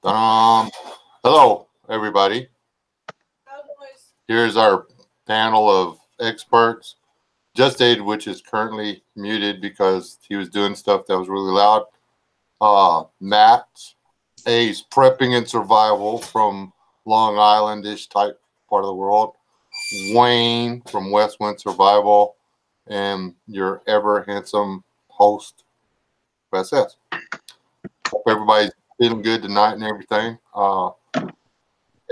Hello, everybody. Here's our panel of experts. Just Aid, which is currently muted because he was doing stuff that was really loud. Matt A's Prepping and Survival from Long Island-ish type part of the world. Wayne from Westwind Survival, and your ever handsome host, SS. Hope everybody's feeling good tonight and everything.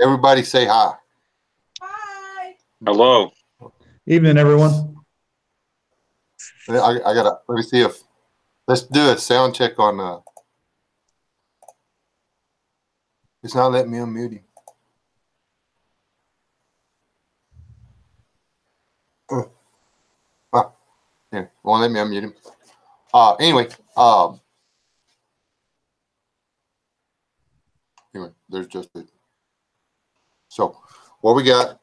Everybody say hi. Hi. Hello. Evening, everyone. I gotta let me see if let's do a sound check on it's not letting me unmute him. Yeah, won't let me unmute him. Anyway, there's just it. So what we got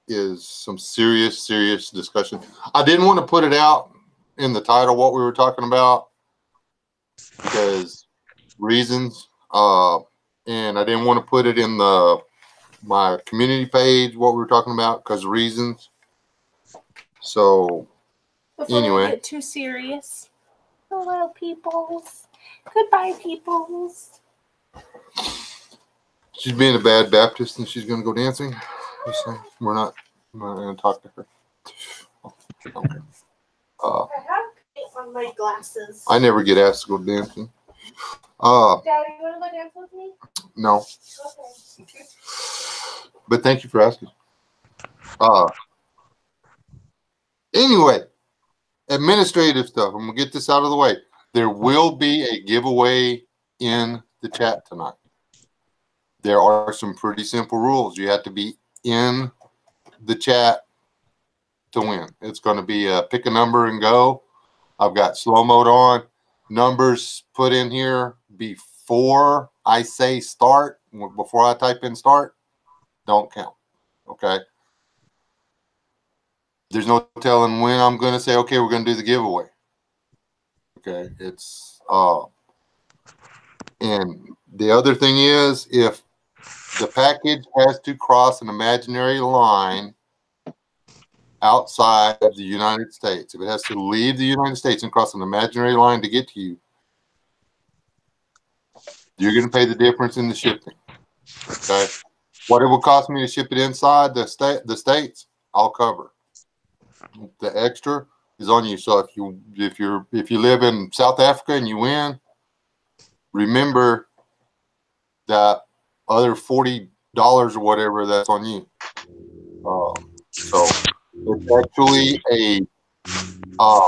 is some serious discussion. I didn't want to put it out in the title what we were talking about because reasons, and I didn't want to put it in my community page what we were talking about because reasons. So Before anyway, we get too serious. Hello, peoples. Goodbye, peoples. she's being a bad Baptist and she's going to go dancing. We're not going to talk to her. Okay. I have paint on my glasses. I never get asked to go dancing. Daddy, you want to go dance with me? No, Okay. but thank you for asking. Anyway, administrative stuff. I'm going to get this out of the way. There will be a giveaway in the chat tonight. There are some pretty simple rules. You have to be in the chat to win. It's going to be pick a number and go. I've got slow mode on. Numbers put in here before I say start, before I type in start, don't count. Okay. There's no telling when I'm going to say, okay, we're going to do the giveaway. Okay. It's, and the other thing is if the package has to cross an imaginary line outside of the United States, if it has to leave the United States and cross an imaginary line to get to you, you're going to pay the difference in the shipping. Okay. What it will cost me to ship it inside the states, I'll cover. The extra is on you. So if you live in South Africa and you win, remember that other $40 or whatever that's on you. So it's actually I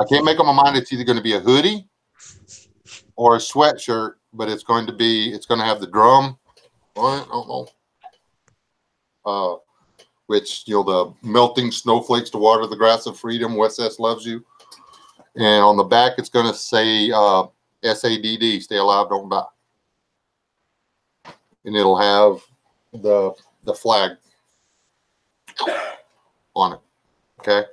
can't make up my mind. It's either going to be a hoodie or a sweatshirt, but it's going to have the drum on it. I don't know. Which, the melting snowflakes to water the grass of freedom, West S loves you. And on the back, it's going to say SADD, stay alive, don't die. And it'll have the flag on it. Okay?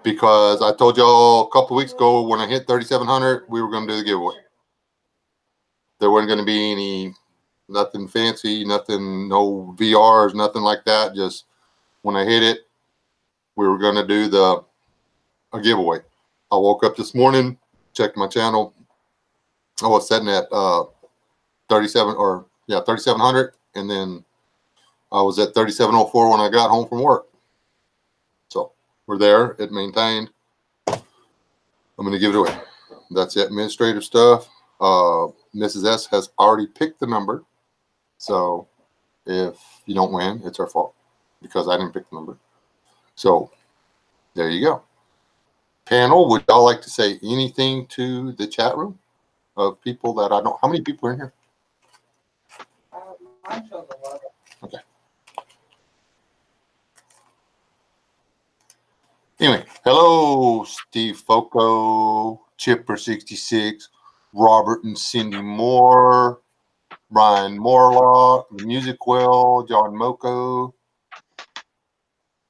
Because I told y'all a couple of weeks ago when I hit 3,700, we were going to do the giveaway. There wasn't going to be nothing fancy, nothing, no VRs, nothing like that. Just when I hit it, we were going to do a giveaway. I woke up this morning, checked my channel. I was setting at 3,700, and then I was at 3,704 when I got home from work. So we're there. It maintained. I'm going to give it away. That's it. Administrative stuff. Mrs. S has already picked the number. So if you don't win, it's our fault because I didn't pick the number. So there you go. Panel, would y'all like to say anything to the chat room of people that I don't? How many people are in here? Okay. Anyway, hello, Steve Foco, Chipper66, Robert and Cindy Moore, Brian Morlock, The Music Well, John Moko.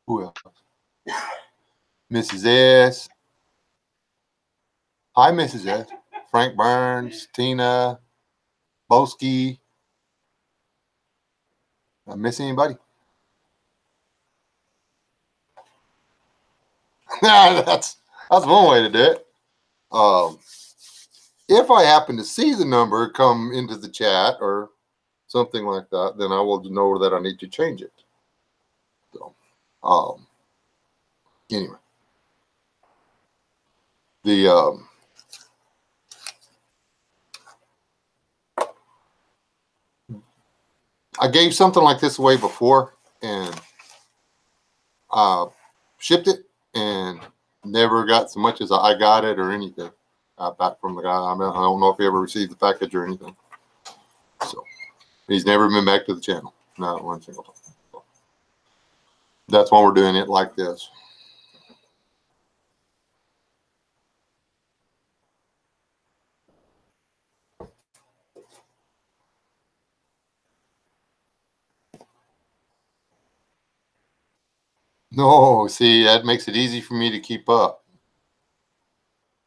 Who else? Mrs. S. Hi, Mrs. S. Frank Burns, Tina, Boski. I miss anybody? that's one way to do it. If I happen to see the number come into the chat or something like that, then I will know that I need to change it. So, anyway, the I gave something like this away before and shipped it and never got so much as I got it or anything back from the guy. I don't know if he ever received the package or anything. So he's never been back to the channel. Not one single time. So that's why we're doing it like this. No, see, that makes it easy for me to keep up.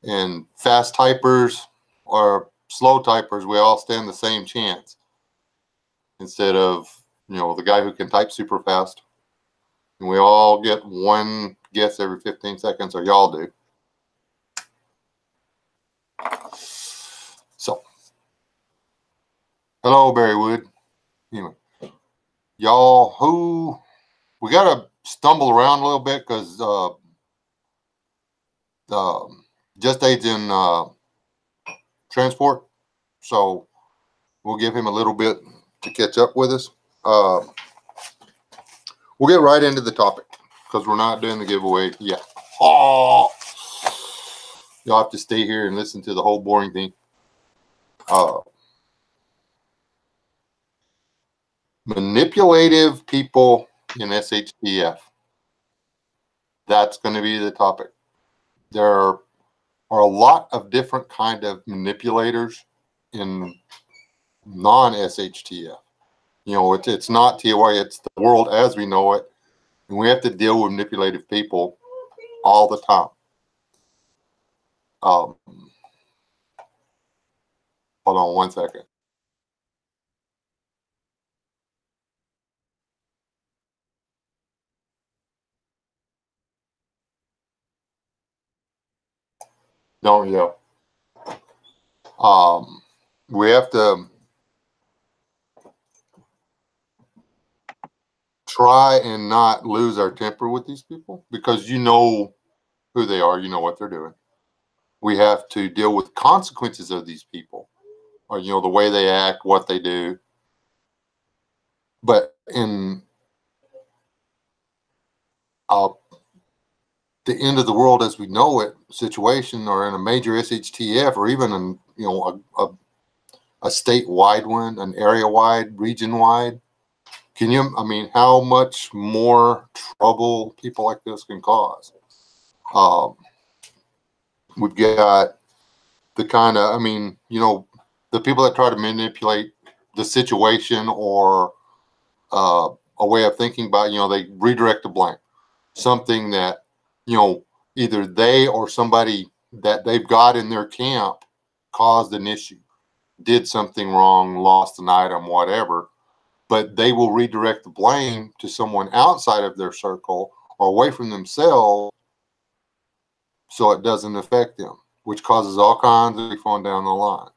And fast typers or slow typers, we all stand the same chance. Instead of, the guy who can type super fast. And we all get one guess every 15 seconds, or y'all do. So, hello, Berrywood. Anyway, y'all we got to stumble around a little bit because Just Aid's in transport. So we'll give him a little bit to catch up with us. We'll get right into the topic because we're not doing the giveaway yet. Oh, you'll have to stay here and listen to the whole boring thing. Manipulative people in SHTF. That's going to be the topic. There are a lot of different kind of manipulators in non-SHTF. It's not TOI, it's the world as we know it. And we have to deal with manipulative people all the time. Hold on one second. Don't yell. We have to try and not lose our temper with these people because you know who they are, you know what they're doing. We have to deal with consequences of these people, or the way they act, what they do. But in the end of the world as we know it situation, or in a major SHTF, or even in a statewide one, an area-wide, region-wide, how much more trouble people like this can cause? We've got the kind of, the people that try to manipulate the situation or a way of thinking about, they redirect the blame. Something that, either they or somebody that they've got in their camp caused an issue, did something wrong, lost an item, whatever, but they will redirect the blame to someone outside of their circle or away from themselves so it doesn't affect them, which causes all kinds of fun down the line.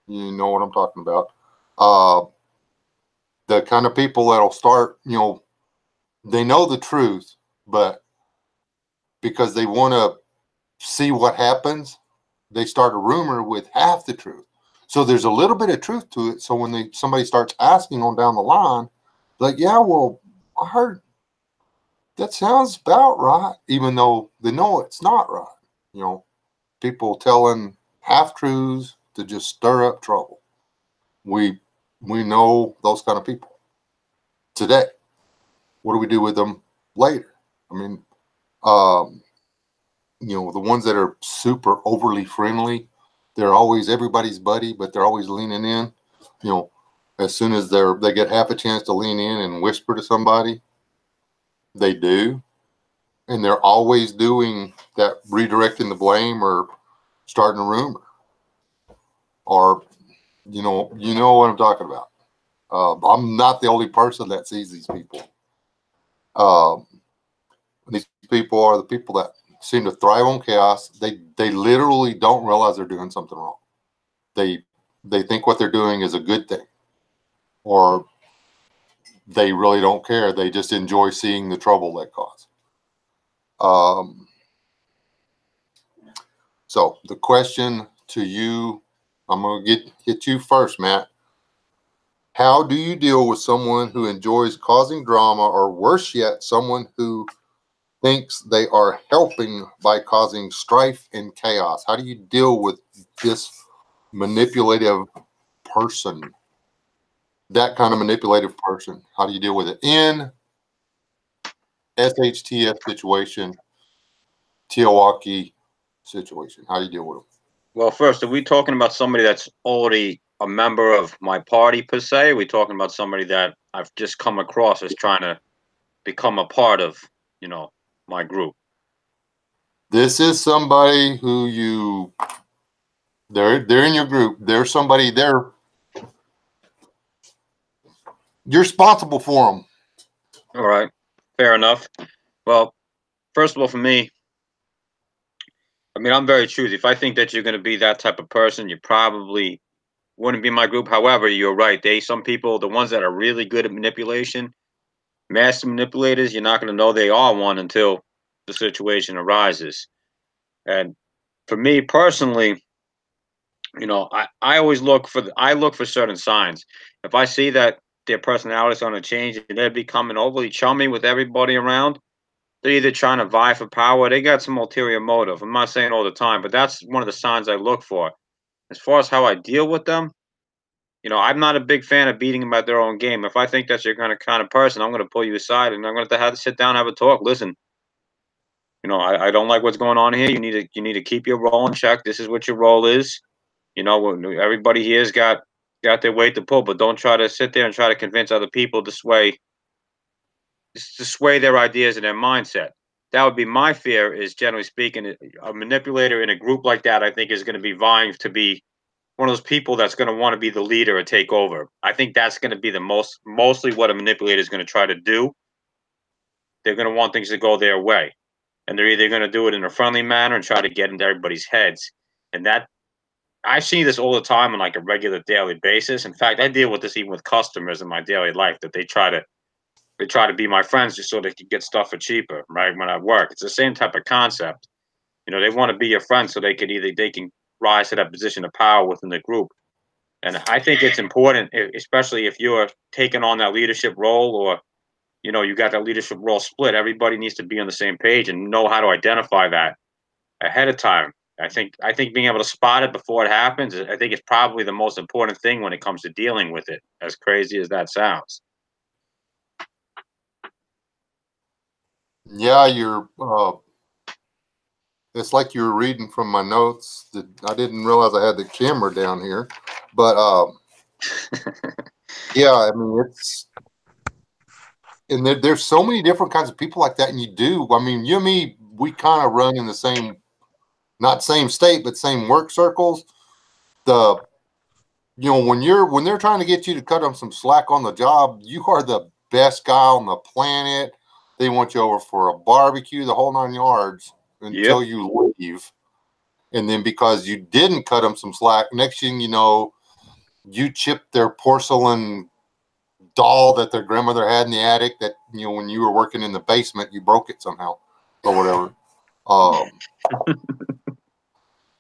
You know what I'm talking about. The kind of people that'll start, they know the truth, but because they want to see what happens, they start a rumor with half the truth. So there's a little bit of truth to it. So when somebody starts asking on down the line, like, yeah, well, I heard that sounds about right, even though they know it's not right. People telling half truths to just stir up trouble. We know those kind of people today. What do we do with them later? The ones that are super overly friendly, they're always everybody's buddy, but they're always leaning in. As soon as they get half a chance to lean in and whisper to somebody, they do. And they're always doing that, redirecting the blame or starting a rumor, or you know what I'm talking about. I'm not the only person that sees these people. These people are the people that seem to thrive on chaos. They literally don't realize they're doing something wrong. They think what they're doing is a good thing, or they really don't care. They just enjoy seeing the trouble they cause. So the question to you, I'm going to hit you first, Matt. How do you deal with someone who enjoys causing drama, or worse yet, someone who thinks they are helping by causing strife and chaos? How do you deal with this manipulative person? That kind of manipulative person. How do you deal with it in SHTF situation, Teowaki situation? How do you deal with them? Well, first, are we talking about somebody that's already a member of my party per se? Are we talking about somebody that I've just come across as trying to become a part of, my group? This is somebody who they're in your group. There's somebody there. You're responsible for them. All right, fair enough. Well, first of all, for me, I mean, I'm very choosy. If I think that you're going to be that type of person, you probably wouldn't be my group. However, you're right. Some people, the ones that are really good at manipulation, master manipulators, you're not going to know they are one until the situation arises. And for me personally, I always look for certain signs. If I see that their personality is going to change and they're becoming overly chummy with everybody around, they're either trying to vie for power, they got some ulterior motive. I'm not saying all the time, but that's one of the signs I look for. As far as how I deal with them, I'm not a big fan of beating them at their own game. If I think that's your kind of person, I'm going to pull you aside and I'm going to have to sit down and have a talk. Listen, I don't like what's going on here. You need to keep your role in check. This is what your role is. Everybody here's got their weight to pull, but don't try to sit there and try to convince other people to sway their ideas and their mindset. That would be my fear. Is generally speaking, a manipulator in a group like that, I think, is going to be vying to be one of those people that's going to want to be the leader or take over. I think that's going to be mostly what a manipulator is going to try to do. They're going to want things to go their way, and they're either going to do it in a friendly manner and try to get into everybody's heads. And that I see this all the time on like a regular daily basis. In fact, I deal with this even with customers in my daily life, that they try to be my friends just so they can get stuff for cheaper, right? When I work, it's the same type of concept. They want to be your friend so they can rise to that position of power within the group. And I think it's important, especially if you're taking on that leadership role, or you got that leadership role split. Everybody needs to be on the same page and know how to identify that ahead of time. I think being able to spot it before it happens, I think, is probably the most important thing when it comes to dealing with it, as crazy as that sounds. Yeah, it's like you were reading from my notes. I didn't realize I had the camera down here, but yeah, I mean, and there's so many different kinds of people like that, and I mean, you and me, we kind of run in the same, not same state, but same work circles. When they're trying to get you to cut them some slack on the job, you are the best guy on the planet. They want you over for a barbecue, the whole 9 yards, until you leave. And then because you didn't cut them some slack, next thing you know, you chipped their porcelain doll that their grandmother had in the attic that, when you were working in the basement, you broke it somehow or whatever.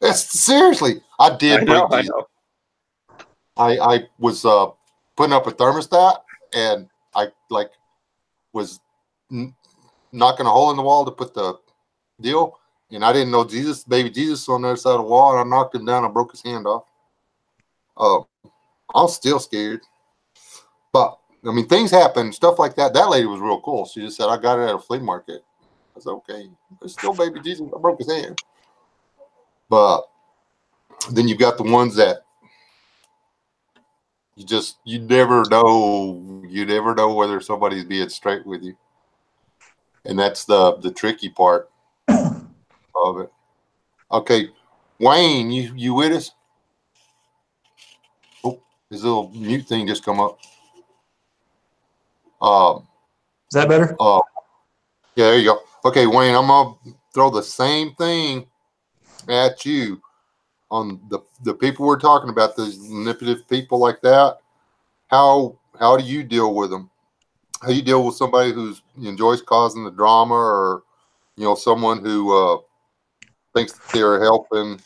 That's seriously, I did break these. I was putting up a thermostat, and I was knocking a hole in the wall to put the deal, and I didn't know baby Jesus on the other side of the wall, and I knocked him down and broke his hand off. I'm still scared, but I mean, things happen, stuff like that. That lady was real cool. She just said, "I got it at a flea market." I said, "Okay, it's still baby Jesus. I broke his hand." But then you've got the ones that you never know whether somebody's being straight with you, and that's the tricky part of it. Okay, Wayne, you with us? Oh, his little mute thing just come up. Is that better? Yeah, there you go. Okay, Wayne, I'm gonna throw the same thing at you on the people we're talking about, those manipulative people like that. How do you deal with them? How do you deal with somebody who enjoys causing the drama, or someone who thinks that they're helping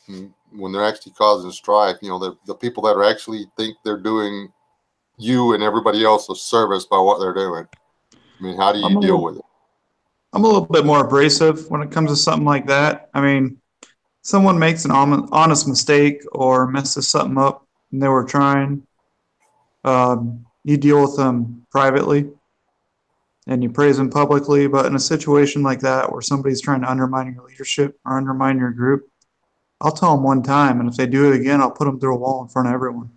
when they're actually causing strife? The people that are actually think they're doing you and everybody else a service by what they're doing. I mean, how do you deal with it? I'm a little bit more abrasive when it comes to something like that. I mean, someone makes an honest mistake or messes something up and they were trying. You deal with them privately and you praise them publicly. But in a situation like that where somebody's trying to undermine your leadership or undermine your group, I'll tell them one time, and if they do it again, I'll put them through a wall in front of everyone.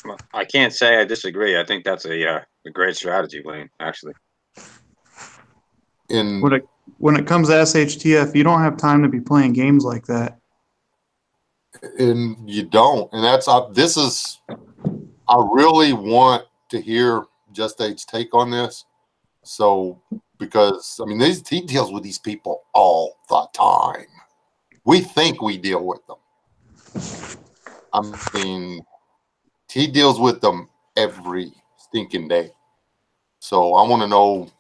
Well, I can't say I disagree. I think that's a great strategy, Wayne, actually. When it comes to SHTF, you don't have time to be playing games like that. And you don't. And that's I really want to hear Just Eight's take on this. So, because I mean, he deals with these people all the time. We think we deal with them. I mean, he deals with them every stinking day. So I want to know,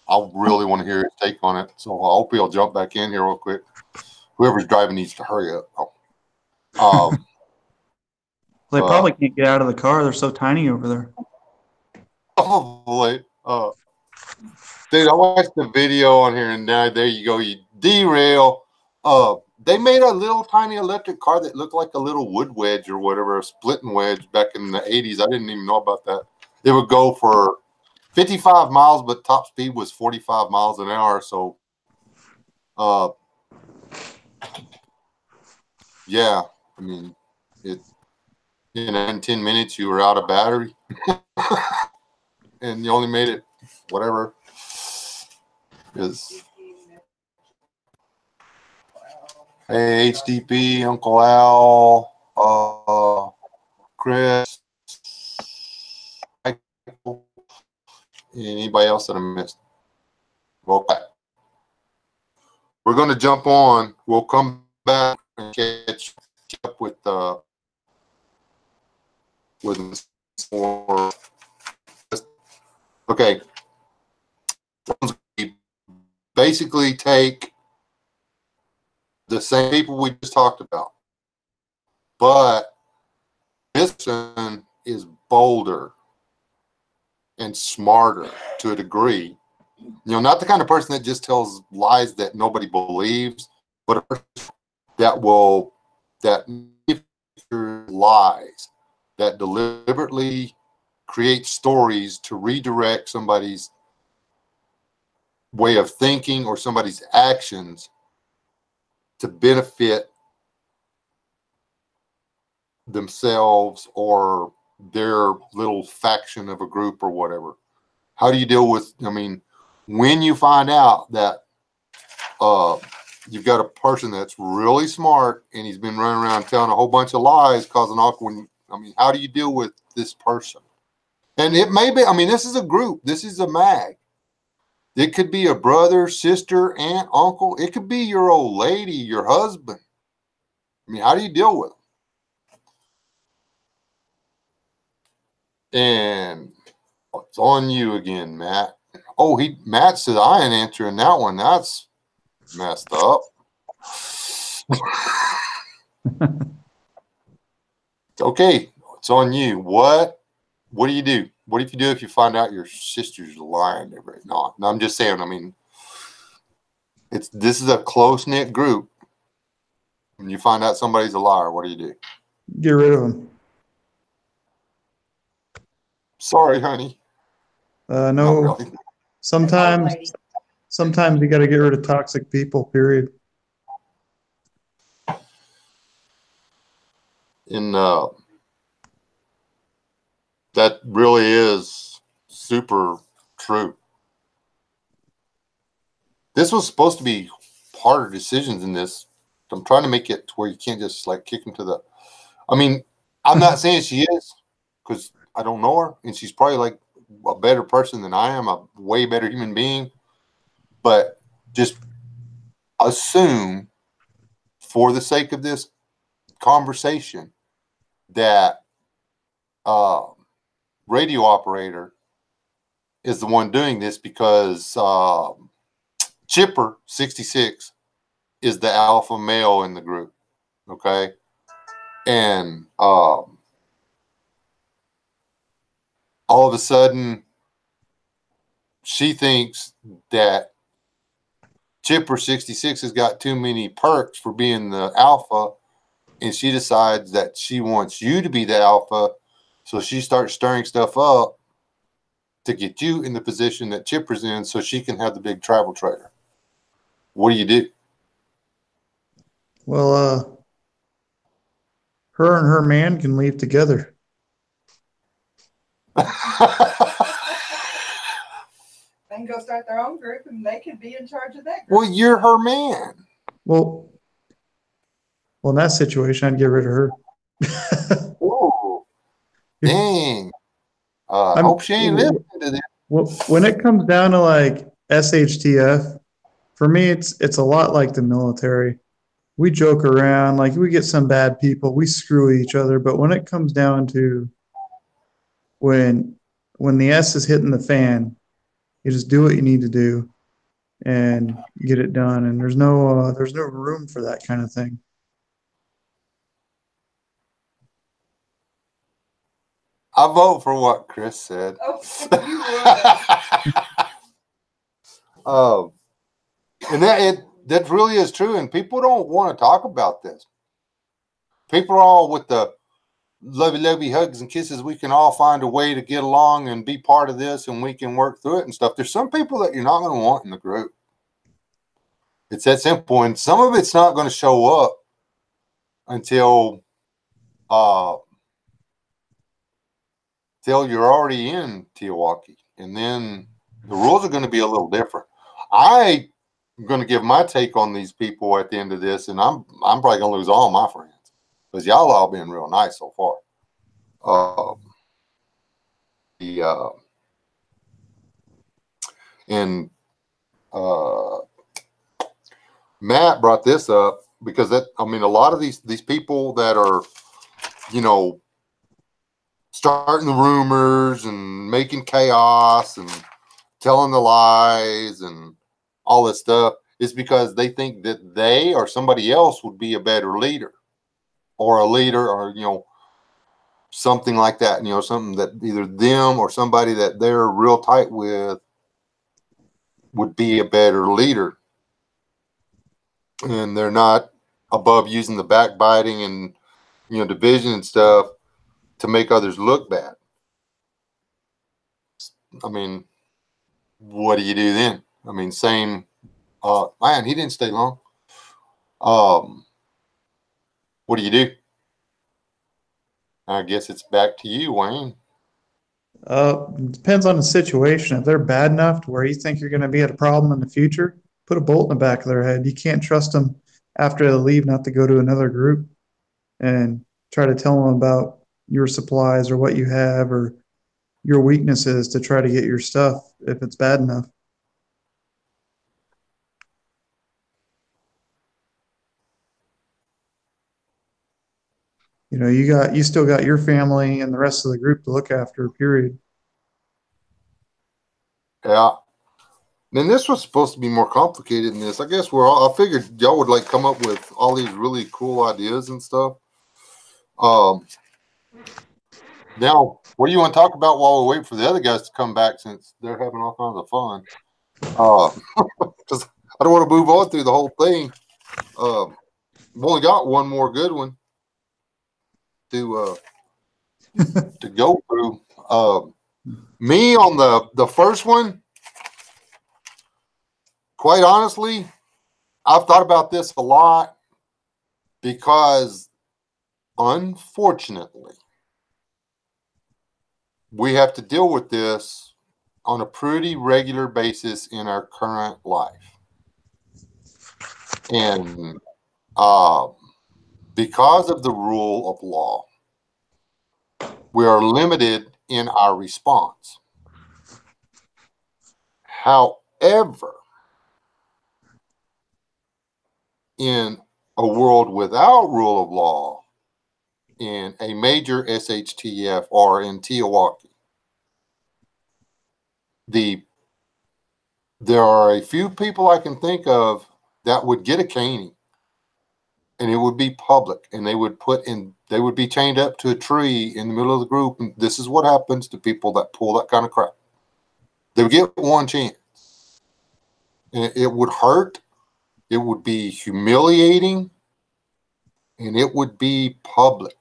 I really want to hear his take on it. So I hope he'll jump back in here real quick. Whoever's driving needs to hurry up. They probably can't get out of the car. They're so tiny over there. Probably. Dude, I watched the video on here, and now there you go. You derail. They made a little tiny electric car that looked like a little wood wedge or whatever, a splitting wedge back in the 80s. I didn't even know about that. It would go for 55 miles, but top speed was 45 miles an hour. So, yeah, I mean, in 10 minutes, you were out of battery. And you only made it, whatever. Hey, HDP, Uncle Al, Chris, Michael, anybody else that I missed? Okay. We're going to jump on. We'll come back and catch up with more. Okay. Basically take the same people we just talked about, but this one is bolder and smarter to a degree. Not the kind of person that just tells lies that nobody believes, but a person that lies, that deliberately creates stories to redirect somebody's way of thinking or somebody's actions to benefit themselves or their little faction of a group or whatever. How do you deal with, when you find out that you've got a person that's really smart and he's been running around telling a whole bunch of lies, causing awkward, how do you deal with this person? And it may be, this is a group, this is a mag. It could be a brother, sister, aunt, uncle. It could be your old lady, your husband. How do you deal with them? And it's on you again, Matt. Oh, Matt said I ain't answering that one. That's messed up. Okay, it's on you. What do you do? What if you find out your sister's lying? No, I'm just saying. This is a close knit group. When you find out somebody's a liar, what do you do? Get rid of them. Sorry, honey. No. Really. Sometimes you got to get rid of toxic people. Period. That really is super true. this was supposed to be harder decisions in this. I'm trying to make it to where you can't just like kick him to the. I mean, I'm not saying she is because I don't know her, and she's probably like a better person than I am, a way better human being. But just assume, for the sake of this conversation, that radio operator is the one doing this because Chipper 66 is the alpha male in the group. Okay. And all of a sudden she thinks that Chipper 66 has got too many perks for being the alpha, and she decides that she wants you to be the alpha, so she starts stirring stuff up to get you in the position that Chipper's in so she can have the big travel trailer. What do you do? Well, her and her man can leave together. They can go start their own group and they can be in charge of that group. Well, you're her man. Well, in that situation, I'd get rid of her. Whoa. Dang. I hope she ain't listening to this. Well, when it comes down to like SHTF, for me, it's a lot like the military. We joke around, like we get some bad people, we screw each other, but when it comes down to when the S is hitting the fan, you just do what you need to do and get it done. And there's no room for that kind of thing. I vote for what Chris said. Oh, And that really is true. And people don't want to talk about this. People are all with the lovey hugs and kisses. We can all find a way to get along and be part of this, and we can work through it and stuff. There's some people that you're not going to want in the group. It's that simple. And some of it's not going to show up until you're already in Teotihuacan, and then the rules are going to be a little different. I'm going to give my take on these people at the end of this, and I'm probably going to lose all my friends because y'all all been real nice so far. Matt brought this up because a lot of these people that are, starting the rumors and making chaos and telling the lies and all this stuff is because they think that they or somebody else would be a better leader or a leader or, something like that, something that either them or somebody that they're real tight with would be a better leader. And they're not above using the backbiting and, division and stuff to make others look bad. What do you do then? Same, man, he didn't stay long. What do you do? I guess it's back to you, Wayne. It depends on the situation. If they're bad enough to where you think you're going to be at a problem in the future, put a bolt in the back of their head. You can't trust them after they leave not to go to another group and try to tell them about your supplies or what you have or your weaknesses to try to get your stuff if it's bad enough. You still got your family and the rest of the group to look after, period. Yeah. And this was supposed to be more complicated than this. I guess I figured y'all would come up with all these really cool ideas and stuff. Now, what do you want to talk about while we wait for the other guys to come back, since they're having all kinds of fun? Because I don't want to move on through the whole thing. We've only got one more good one to go through. Me on the first one, quite honestly, I've thought about this a lot because, unfortunately, we have to deal with this on a pretty regular basis in our current life. And because of the rule of law, we are limited in our response. However, in a world without rule of law, in a major SHTF or in Teowaki, there are a few people I can think of that would get a caning, and it would be public, and they would be chained up to a tree in the middle of the group. And this is what happens to people that pull that kind of crap. They would get one chance, and it would hurt. It would be humiliating, and it would be public.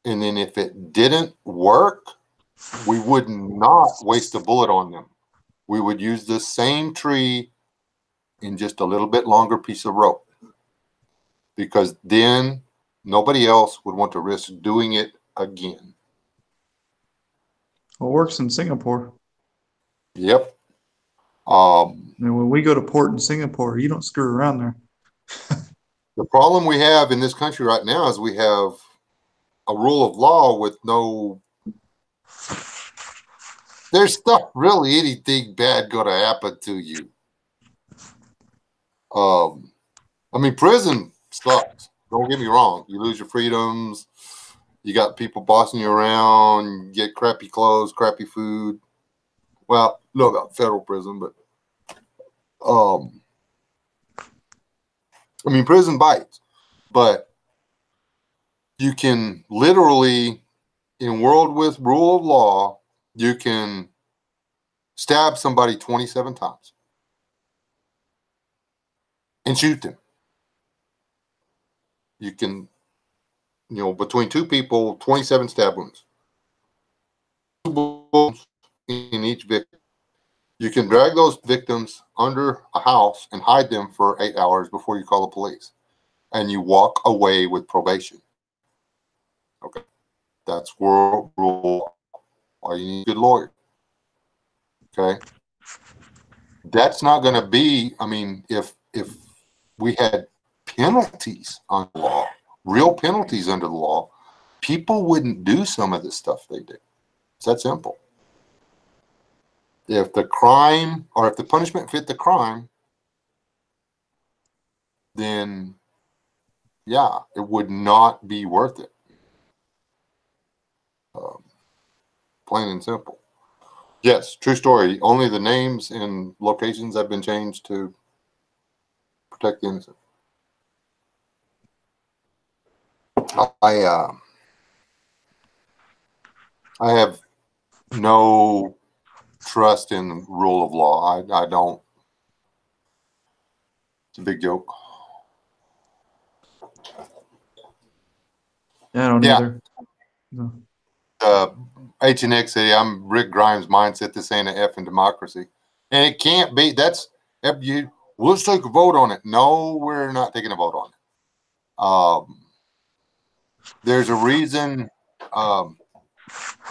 And then if it didn't work, we would not waste a bullet on them. We would use the same tree in just a little bit longer piece of rope, because then nobody else would want to risk doing it again. Well, it works in Singapore. Yep. And when we go to port in Singapore, you don't screw around there. The problem we have in this country right now is we have a rule of law with there's not really anything bad going to happen to you. I mean, prison sucks. Don't get me wrong. You lose your freedoms. You got people bossing you around. You get crappy clothes, crappy food. Well, no, about federal prison, but I mean, prison bites. But you can literally, in world with rule of law, you can stab somebody 27 times and shoot them. You can, between two people, 27 stab wounds. 2 bullets in each victim. You can drag those victims under a house and hide them for 8 hours before you call the police. And you walk away with probation. Okay. That's world rule. All you need a good lawyer. Okay. That's not going to be, I mean, if we had penalties on the law, real penalties under the law, people wouldn't do some of the stuff they do. It's that simple. If the crime, or if the punishment fit the crime, then yeah, it would not be worth it. Plain and simple. Yes, true story. Only the names and locations have been changed to protect the innocent. I have no trust in the rule of law. I don't. It's a big joke. Yeah, I don't either. No. HNX City, I'm Rick Grimes' mindset. This ain't an effing democracy. And it can't be. That's, let's take a vote on it. No, we're not taking a vote on it. There's a reason. What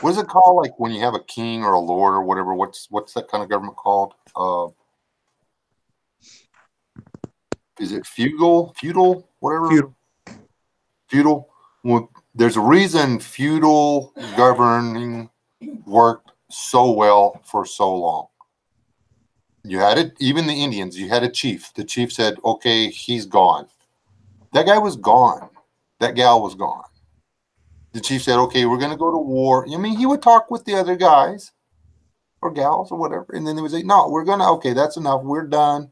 is it called? Like when you have a king or a lord or whatever, what's that kind of government called? Is it feudal, whatever? Feudal. Well, there's a reason feudal governing worked so well for so long. You had it, even the Indians, you had a chief. The chief said, okay, he's gone. That guy was gone. That gal was gone. The chief said, okay, we're going to go to war. I mean, he would talk with the other guys or gals or whatever. And then they would say, no, okay, that's enough. We're done.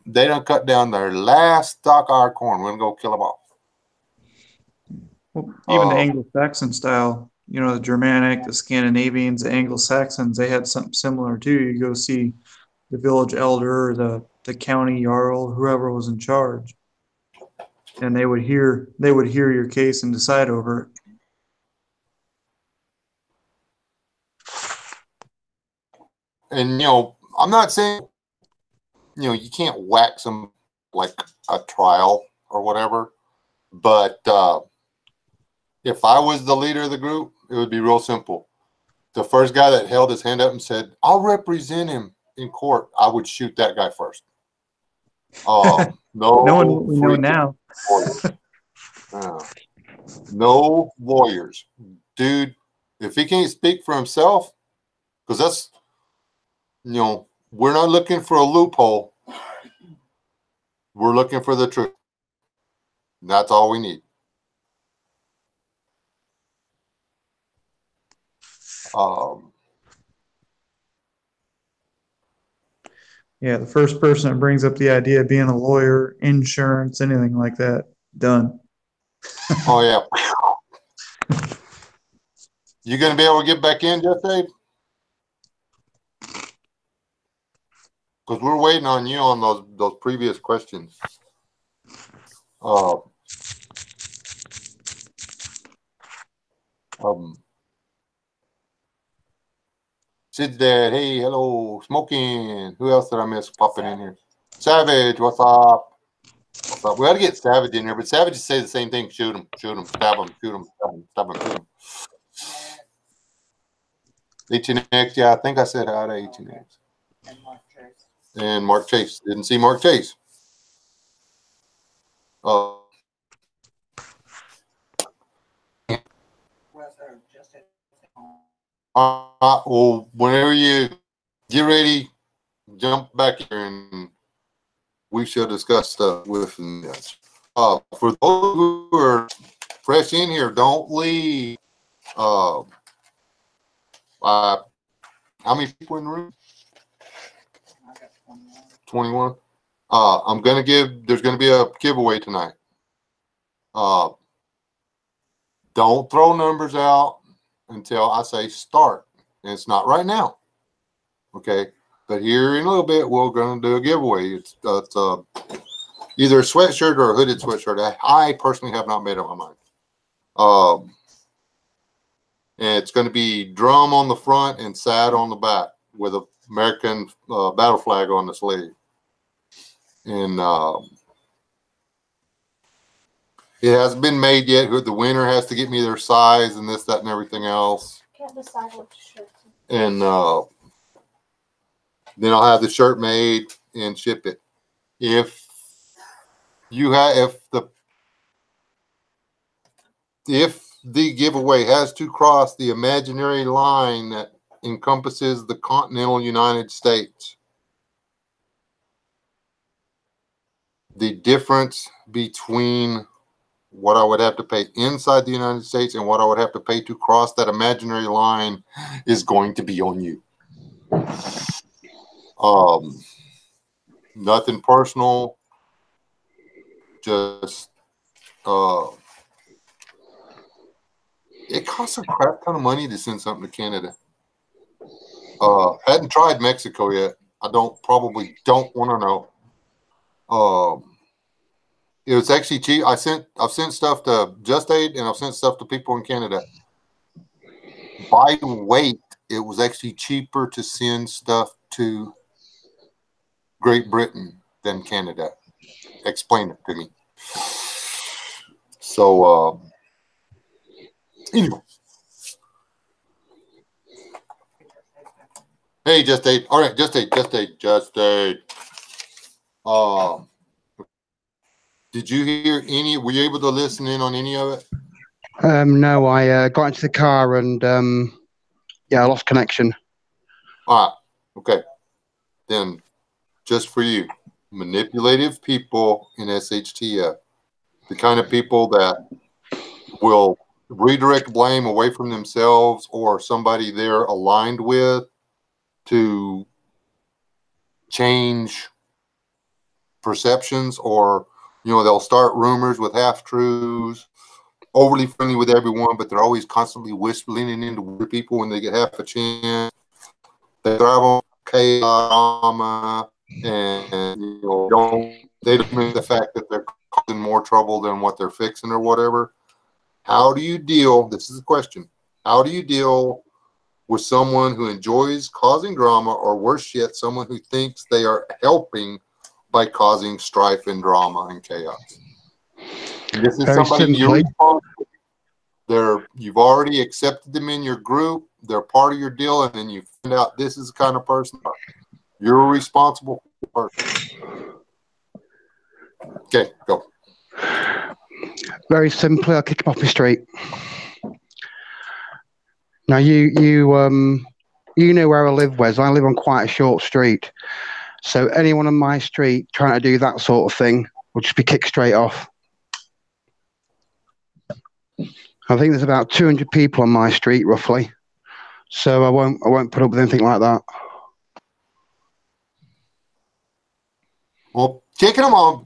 They done cut down their last stock of our corn. We're going to go kill them all. Well, even the Anglo-Saxon style, the Germanic, the Scandinavians, the Anglo-Saxons, they had something similar too. You go see the village elder, the county jarl, whoever was in charge, and they would hear your case and decide over it. And I'm not saying you can't whack some like a trial or whatever, but if I was the leader of the group, it would be real simple. The first guy that held his hand up and said, I'll represent him in court, I would shoot that guy first. No, Knowing what we know freaking now. lawyers. No lawyers, dude. If he can't speak for himself, because that's, we're not looking for a loophole. We're looking for the truth. That's all we need. Yeah, the first person that brings up the idea of being a lawyer, insurance, anything like that, done. Oh yeah. You gonna be able to get back in, Jeff Dave? Because we're waiting on you on those previous questions. Sid's dad, hey, hello, smoking. Who else did I miss popping in here? Savage, what's up? What's up? We got to get Savage in here, but Savage just say the same thing: shoot him, stab him, stab him, stab him, shoot him. H&X, yeah, I think I said hi to H&X. And Mark Chase. Didn't see Mark Chase. Well, whenever you get ready, jump back here and we shall discuss stuff with this. For those who are fresh in here, don't leave. How many people in the room? 21. There's gonna be a giveaway tonight. Don't throw numbers out until I say start. And it's not right now. Okay. But here in a little bit, we're going to do a giveaway. It's either a sweatshirt or a hooded sweatshirt. I personally have not made up my mind. And it's going to be drum on the front and sad on the back with an American battle flag on the sleeve. And it hasn't been made yet. The winner has to get me their size and this, that, and everything else. Can't decide what shirt. And then I'll have the shirt made and ship it. If the giveaway has to cross the imaginary line that encompasses the continental United States, the difference between what I would have to pay inside the United States and what I would have to pay to cross that imaginary line is going to be on you. Nothing personal, just it costs a crap ton of money to send something to Canada. Hadn't tried Mexico yet. I probably don't want to know. It was actually cheap. I've sent stuff to Just Aid and I've sent stuff to people in Canada. By weight, it was actually cheaper to send stuff to Great Britain than Canada. Explain it to me. So, anyway. Hey, Just Aid. All right, Just Aid. Did you hear any? Were you able to listen in on any of it? No, I got into the car and I lost connection. All right. Okay. Then, just for you, manipulative people in SHTF, the kind of people that will redirect blame away from themselves or somebody they're aligned with to change perceptions, or they'll start rumors with half-truths, overly friendly with everyone, but they're always constantly leaning into people when they get half a chance. They thrive on chaos, drama, and they don't mean the fact that they're causing more trouble than what they're fixing or whatever. How do you deal? This is the question. How do you deal with someone who enjoys causing drama, or worse yet, someone who thinks they are helping by causing strife and drama and chaos? And this is Very somebody simply. you've already accepted them in your group. They're part of your deal, and then you find out this is the kind of person you're a responsible person. Okay, go. Very simply, I'll kick him off the street. Now, you know where I live, Wes. I live on quite a short street. So anyone on my street trying to do that sort of thing will just be kicked straight off. I think there's about 200 people on my street, roughly. So I won't put up with anything like that. Well, kicking them off,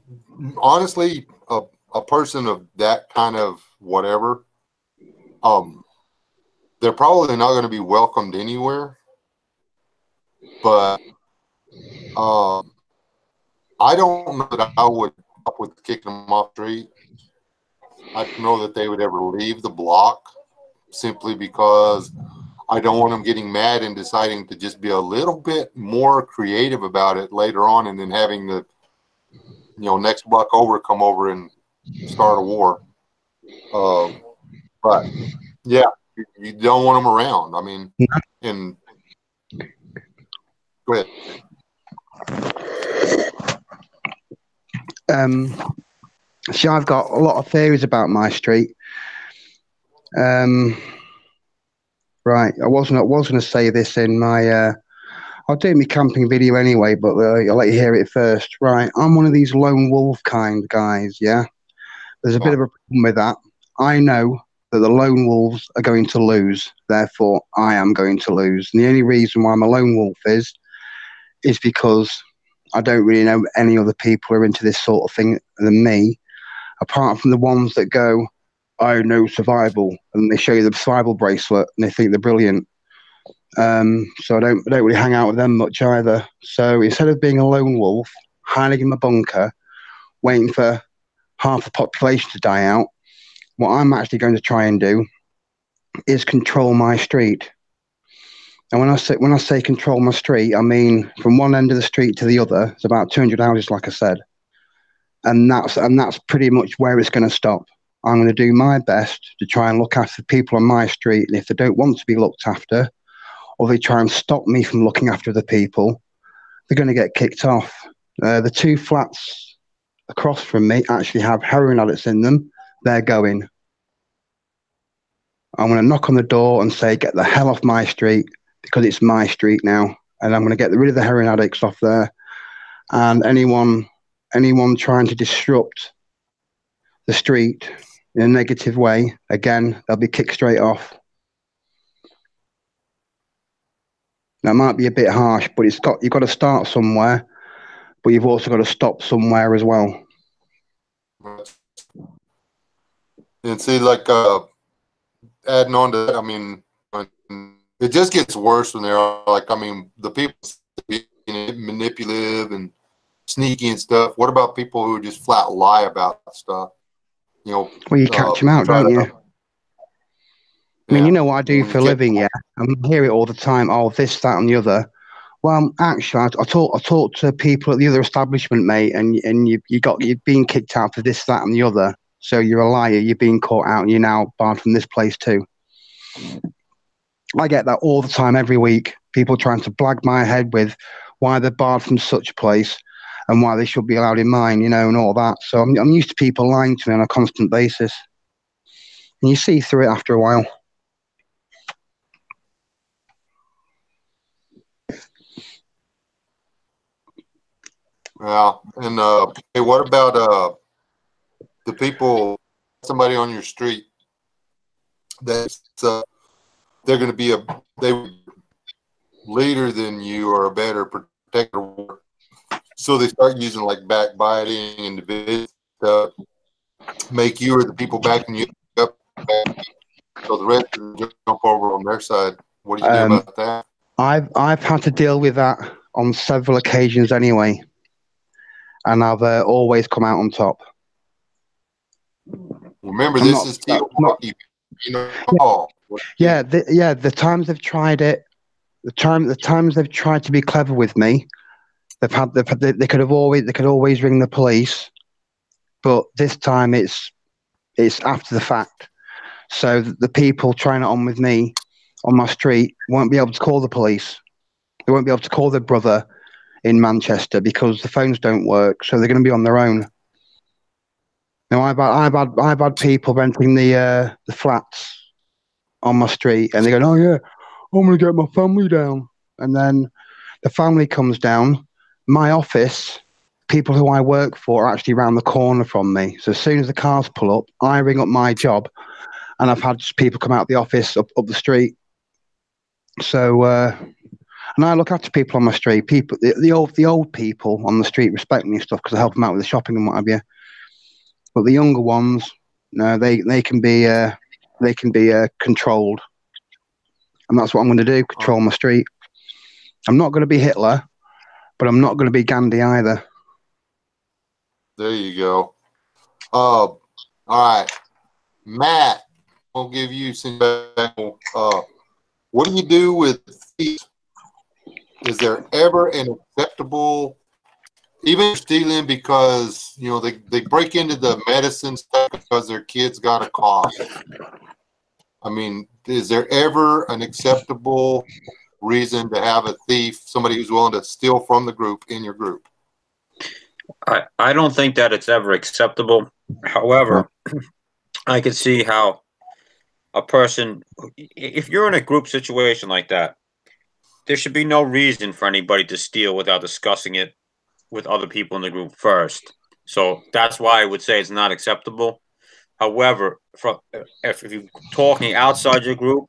honestly, a person of that kind of whatever, they're probably not going to be welcomed anywhere. But I don't know that I would up with kicking them off the street. I don't know that they would ever leave the block, simply because I don't want them getting mad and deciding to just be a little bit more creative about it later on, and then having the next block over come over and start a war. But yeah, you don't want them around. I mean, and go ahead. See, I've got a lot of theories about my street. Right, I was going to say this in my. I'll do my camping video anyway, but I'll let you hear it first. Right, I'm one of these lone wolf kind guys. Yeah, there's a bit of a problem with that. I know that the lone wolves are going to lose. Therefore, I am going to lose. And the only reason why I'm a lone wolf is because I don't really know any other people who are into this sort of thing than me, apart from the ones that go, I know survival, and they show you the survival bracelet and they think they're brilliant. So I don't really hang out with them much either. So instead of being a lone wolf, hiding in my bunker, waiting for half the population to die out, what I'm actually going to try and do is control my street. And when I say control my street, I mean from one end of the street to the other. It's about 200 houses, like I said, and that's pretty much where it's going to stop. I'm going to do my best to try and look after the people on my street, and if they don't want to be looked after, or they try and stop me from looking after the people, they're going to get kicked off. The two flats across from me actually have heroin addicts in them. They're going. I'm going to knock on the door and say, get the hell off my street, because it's my street now. And I'm going to get rid of the heroin addicts off there. And anyone trying to disrupt the street in a negative way, again, they'll be kicked straight off. That might be a bit harsh, but you've got to start somewhere, but you've also got to stop somewhere as well. And see, like adding on to that, I mean, it just gets worse when they're like, I mean, the people being manipulative and sneaky and stuff. What about people who just flat lie about stuff? Well, you catch them out, don't you? I mean, you know what I do for a living, yeah? I hear it all the time. Oh, this, that, and the other. Well, actually, I talk to people at the other establishment, mate, and you've been kicked out for this, that, and the other. So you're a liar. You're being caught out, and you're now barred from this place too. I get that all the time, every week. People trying to blag my head with why they're barred from such a place and why they should be allowed in mine, and all that. So I'm used to people lying to me on a constant basis, and you see through it after a while. Yeah, and hey, what about the people, somebody on your street that's they're going to be they leader than you or a better protector, so they start using like backbiting and division to make you or the people backing you up, so the rest of them jump over on their side. What do you do about that? I've had to deal with that on several occasions anyway. And I've always come out on top. Remember, this is TLC. The times they've tried it, the times they've tried to be clever with me, they could always ring the police, but this time it's after the fact. So the people trying it on with me on my street won't be able to call the police. They won't be able to call their brother in Manchester because the phones don't work, so they're going to be on their own. Now I've had people renting the flats on my street, and they're going, "Oh yeah, I'm gonna get my family down," and then the family comes down. My office, people who I work for, are actually around the corner from me. So as soon as the cars pull up, I ring up my job, and I've had people come out the office up the street. So and I look after people on my street. People, the old people on the street respect me and stuff because I help them out with the shopping and what have you. But the younger ones, no, they can be controlled, and that's what I'm going to do: control my street. I'm not going to be Hitler, but I'm not going to be Gandhi either. There you go. All right, Matt, I'll give you some. What do you do with thieves? Is there ever an acceptable, even stealing because they break into the medicine stuff because their kids got a cough? I mean, is there ever an acceptable reason to have a thief, somebody who's willing to steal from the group in your group? I don't think that it's ever acceptable. However, I can see how a person, if you're in a group situation like that, there should be no reason for anybody to steal without discussing it with other people in the group first. So that's why I would say it's not acceptable. However, if you're talking outside your group,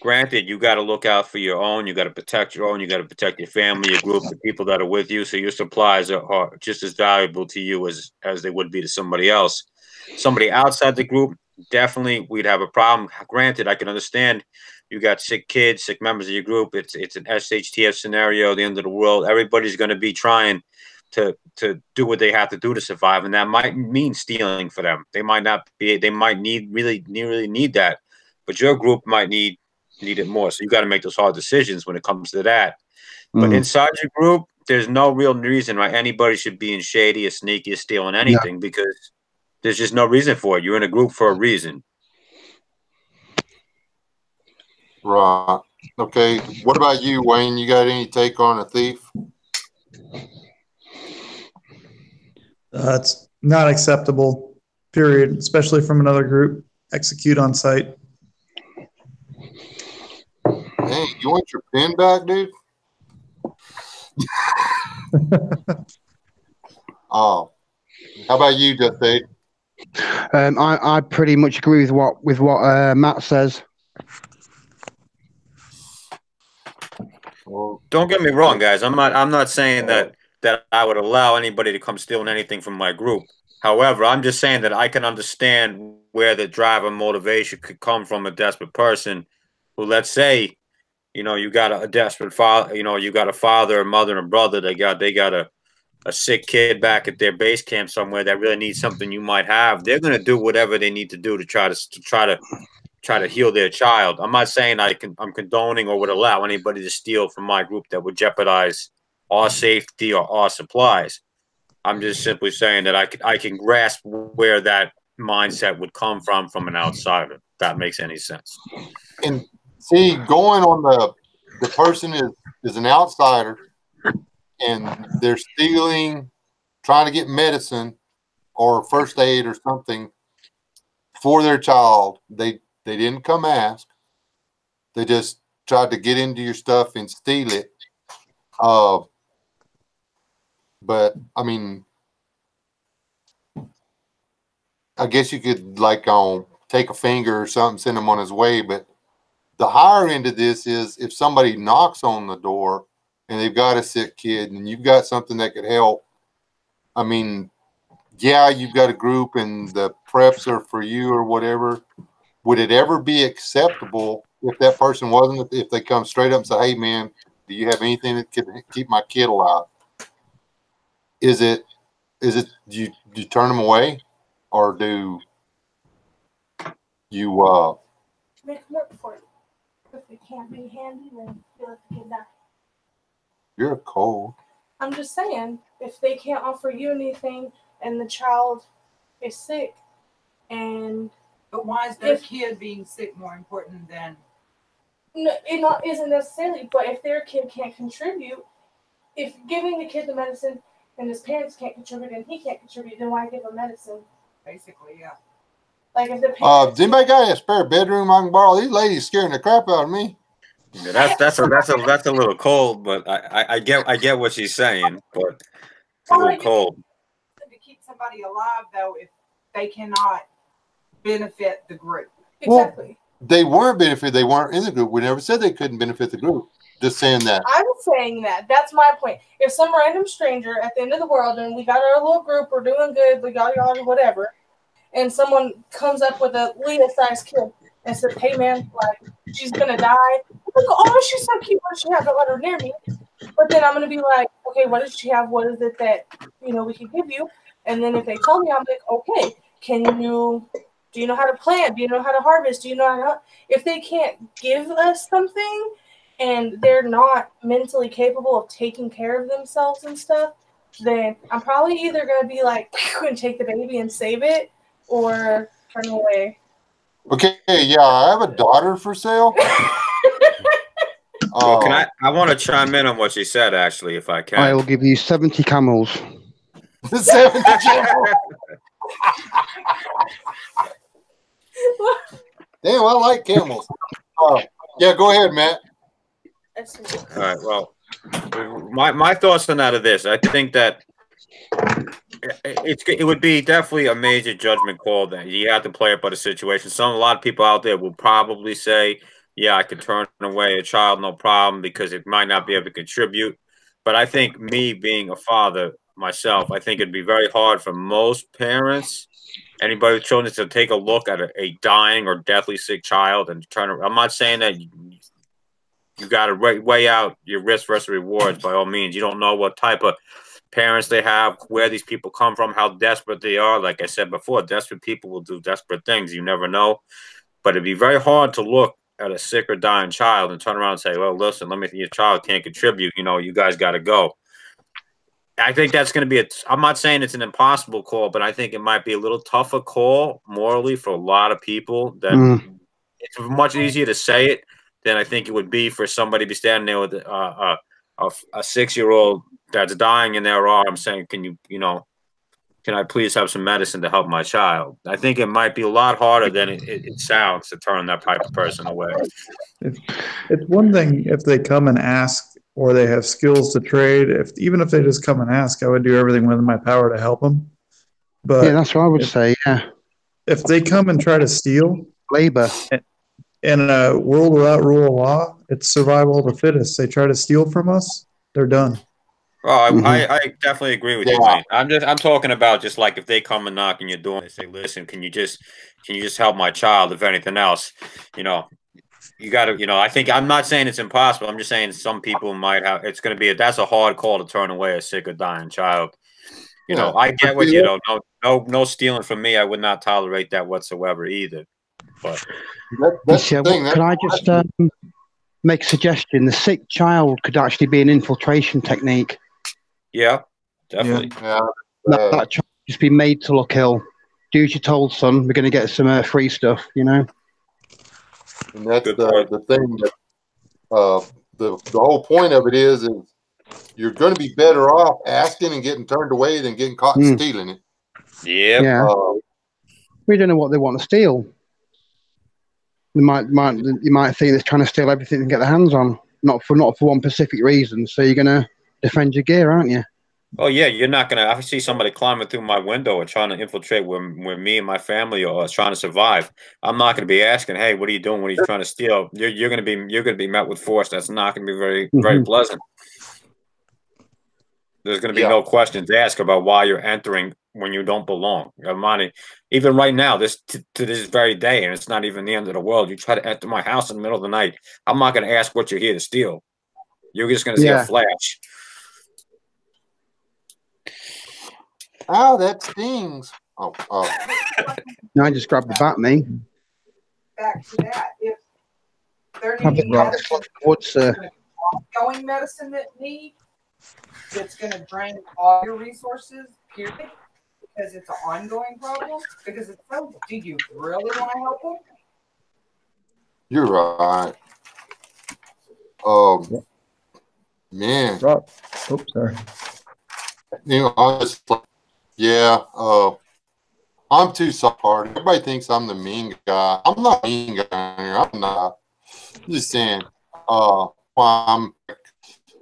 granted, you got to look out for your own. You got to protect your own. You got to protect your family, your group, the people that are with you. So your supplies are just as valuable to you as they would be to somebody else. Somebody outside the group, definitely we'd have a problem. Granted, I can understand you got sick kids, sick members of your group. It's an SHTF scenario, the end of the world. Everybody's going to be trying to do what they have to do to survive, and that might mean stealing for them. They might not be. They might really need that, but your group might need it more. So you got to make those hard decisions when it comes to that. But inside your group, there's no real reason why anybody should be in shady or sneaky or stealing anything because there's just no reason for it. You're in a group for a reason. Right. Okay. What about you, Wayne? You got any take on a thief? It's not acceptable, period, especially from another group. Execute on site. Hey, you want your pen back, dude? Oh. How about you, Dave? I pretty much agree with what Matt says. Well, Don't get me wrong, guys. I'm not saying that I would allow anybody to come stealing anything from my group. However, I'm just saying that I can understand where the drive of motivation could come from a desperate person who, let's say, you got a desperate father, you got a father, a mother, and a brother. They got a sick kid back at their base camp somewhere that really needs something you might have. They're going to do whatever they need to do to try to heal their child. I'm not saying I'm condoning or would allow anybody to steal from my group that would jeopardize our safety or our supplies. I'm just simply saying that I can grasp where that mindset would come from an outsider. If that makes any sense. and see, going on the person is an outsider and they're stealing, trying to get medicine or first aid or something for their child. They didn't come ask. They just tried to get into your stuff and steal it. But I mean, I guess you could take a finger or something, send him on his way. But the higher end of this is if somebody knocks on the door and they've got a sick kid and you've got something that could help. I mean, yeah, you've got a group and the preps are for you or whatever. Would it ever be acceptable if that person wasn't, if they come straight up and say, hey man, do you have anything that could keep my kid alive? Is it, do you turn them away or do you, Make them work for it. If it can't be handy, then you let the kid die. you're cold. I'm just saying, if they can't offer you anything and the child is sick, and But why is their kid being sick more important than? no, isn't necessarily, but if their kid can't contribute, if giving the kid the medicine and his parents can't contribute and he can't contribute, then why give him medicine? Basically, yeah. Like if the Does anybody got a spare bedroom I can borrow? These ladies scaring the crap out of me. Yeah, that's a little cold, but I get what she's saying, but it's a little cold. To keep somebody alive, though, if they cannot benefit the group. Exactly. They weren't benefit. They weren't in the group. We never said they couldn't benefit the group. Just saying that. I'm saying that. That's my point. If some random stranger at the end of the world and we got our little group, we're doing good, we got y'all, whatever, and someone comes up with a Leah-sized kid and says, "Hey man, like she's gonna die," I'm like, "Oh, she's so cute. Why does she have to let her near me?" But then I'm gonna be like, "Okay, what does she have? What is it that we can give you?" And then if they tell me, I'm like, "Okay, do you know how to plant? Do you know how to harvest? Do you know how to?" If they can't give us something and they're not mentally capable of taking care of themselves and stuff, then I'm probably either going to be like, and take the baby and save it, or turn away. Okay, yeah, I have a daughter for sale. Well, I want to chime in on what she said, actually, if I can. I will give you 70 camels. 70 camels. Damn, I like camels. Yeah, go ahead, Matt. All right. Well, my thoughts on that are this. I think that it would be definitely a major judgment call that you have to play it by the situation. A lot of people out there will probably say, "Yeah, I could turn away a child, no problem, because it might not be able to contribute." But I think me being a father myself, I think it'd be very hard for most parents, anybody with children, to take a look at a dying or deathly sick child and turn around. I'm not saying that you got to weigh out your risk versus rewards. By all means, you don't know what type of parents they have, where these people come from, how desperate they are. Like I said before, desperate people will do desperate things. You never know. But it'd be very hard to look at a sick or dying child and turn around and say, "Well, listen, your child can't contribute. You guys got to go." I think that's going to be I'm not saying it's an impossible call, but I think it might be a little tougher call morally for a lot of people. It's much easier to say it than I think it would be for somebody to be standing there with a 6-year-old that's dying in their arms saying, can I please have some medicine to help my child? I think it might be a lot harder than it sounds to turn that type of person away. It's one thing if they come and ask or they have skills to trade. Even if they just come and ask, I would do everything within my power to help them. But yeah, that's what I would say. Yeah. If they come and try to steal labor in a world without rule of law, it's survival of the fittest. They try to steal from us, they're done. Oh, I definitely agree with you, Wayne. I'm talking about just like if they come and knock on your door and they say, "Listen, can you just help my child? If anything else, you got to, I think I'm not saying it's impossible. I'm just saying some people might have. It's going to be that's a hard call to turn away a sick or dying child. I get what no stealing from me. I would not tolerate that whatsoever either. But can I just make a suggestion? The sick child could actually be an infiltration technique. Yeah, definitely. Yeah. That child just be made to look ill. Do as you're told, son. We're going to get some free stuff, And that's the thing that the whole point of it is you're going to be better off asking and getting turned away than getting caught stealing it. Yep. Yeah. We don't know what they want to steal. You might think they're trying to steal everything and get their hands on, not for one specific reason. So you're going to defend your gear, aren't you? Oh yeah, you're not gonna. I see somebody climbing through my window or trying to infiltrate where me and my family are trying to survive. I'm not gonna be asking, "Hey, what are you doing? What are you trying to steal?" You're gonna be met with force. That's not gonna be very pleasant. There's gonna be no questions asked about why you're entering when you don't belong. Even right now, to this very day, and it's not even the end of the world. You try to enter my house in the middle of the night. I'm not gonna ask what you're here to steal. You're just gonna see a flash. Oh, that stings. Oh. No, I just grabbed the bat, me. Back to that. If they're Have needing ongoing medicine that that's going to drain all your resources, period, because it's an ongoing problem. Because it's so, do you really want to help them? You're right. Man. Oops, sorry. Honestly, yeah. I'm too soft-hearted. Everybody thinks I'm the mean guy. I'm not a mean guy. I'm not. I'm just saying. I'm.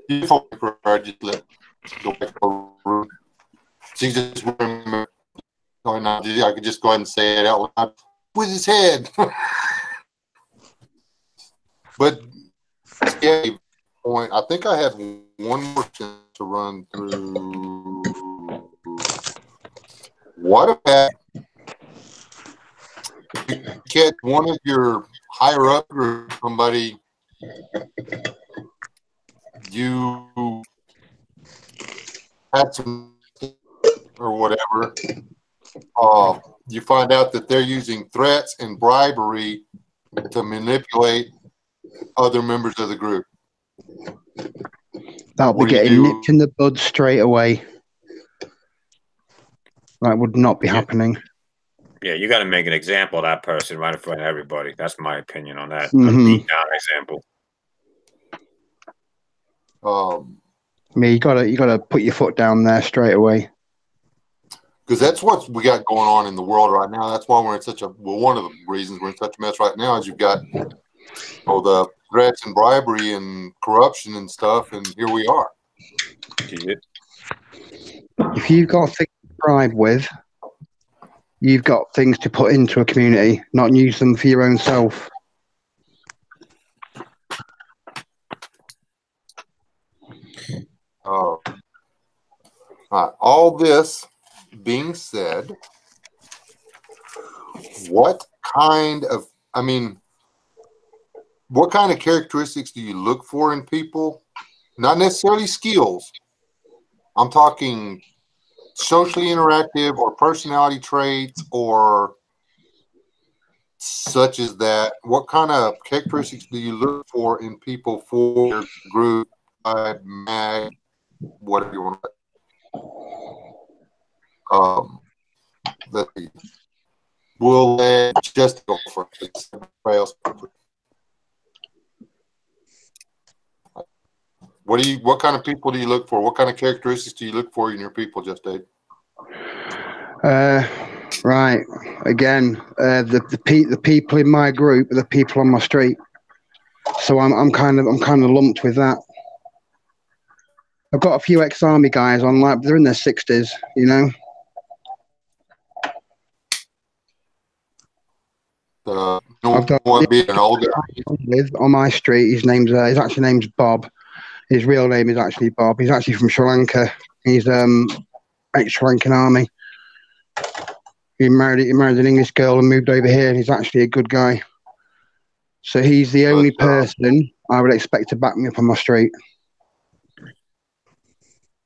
If I just let go back to her room. She just remember. Oh, no, I could just go ahead and say it out loud with his head. But yeah, point. I think I had one more chance to run through. What about you catch one of your higher up or somebody you had some or whatever, you find out that they're using threats and bribery to manipulate other members of the group. That'll be getting nipped in the bud straight away. That would not be happening. Yeah, you got to make an example of that person right in front of everybody. That's my opinion on that. Mhm. A beat down example. You gotta put your foot down there straight away. Because that's what we got going on in the world right now. That's why we're in such a one of the reasons we're in such a mess right now is you've got the threats and bribery and corruption and stuff, and here we are. If you've got things to bribe with, you've got things to put into a community, not use them for your own self. All this being said, what kind of characteristics do you look for in people? Not necessarily skills. I'm talking socially interactive or personality traits or such as that. What kind of characteristics do you look for in people for your group, mag, whatever you want to say? We'll let just go for it. What kind of people do you look for? What kind of characteristics do you look for in your people, Just Aid? Right. Again, the people in my group are the people on my street. So I'm kind of lumped with that. I've got a few ex-army guys on, like they're in their 60s, you know. I've got one being an older on my street. His actually name's Bob. His real name is actually Bob. He's actually from Sri Lanka. He's ex-Sri Lankan army. He married an English girl and moved over here, and he's actually a good guy. So he's the only person I would expect to back me up on my street.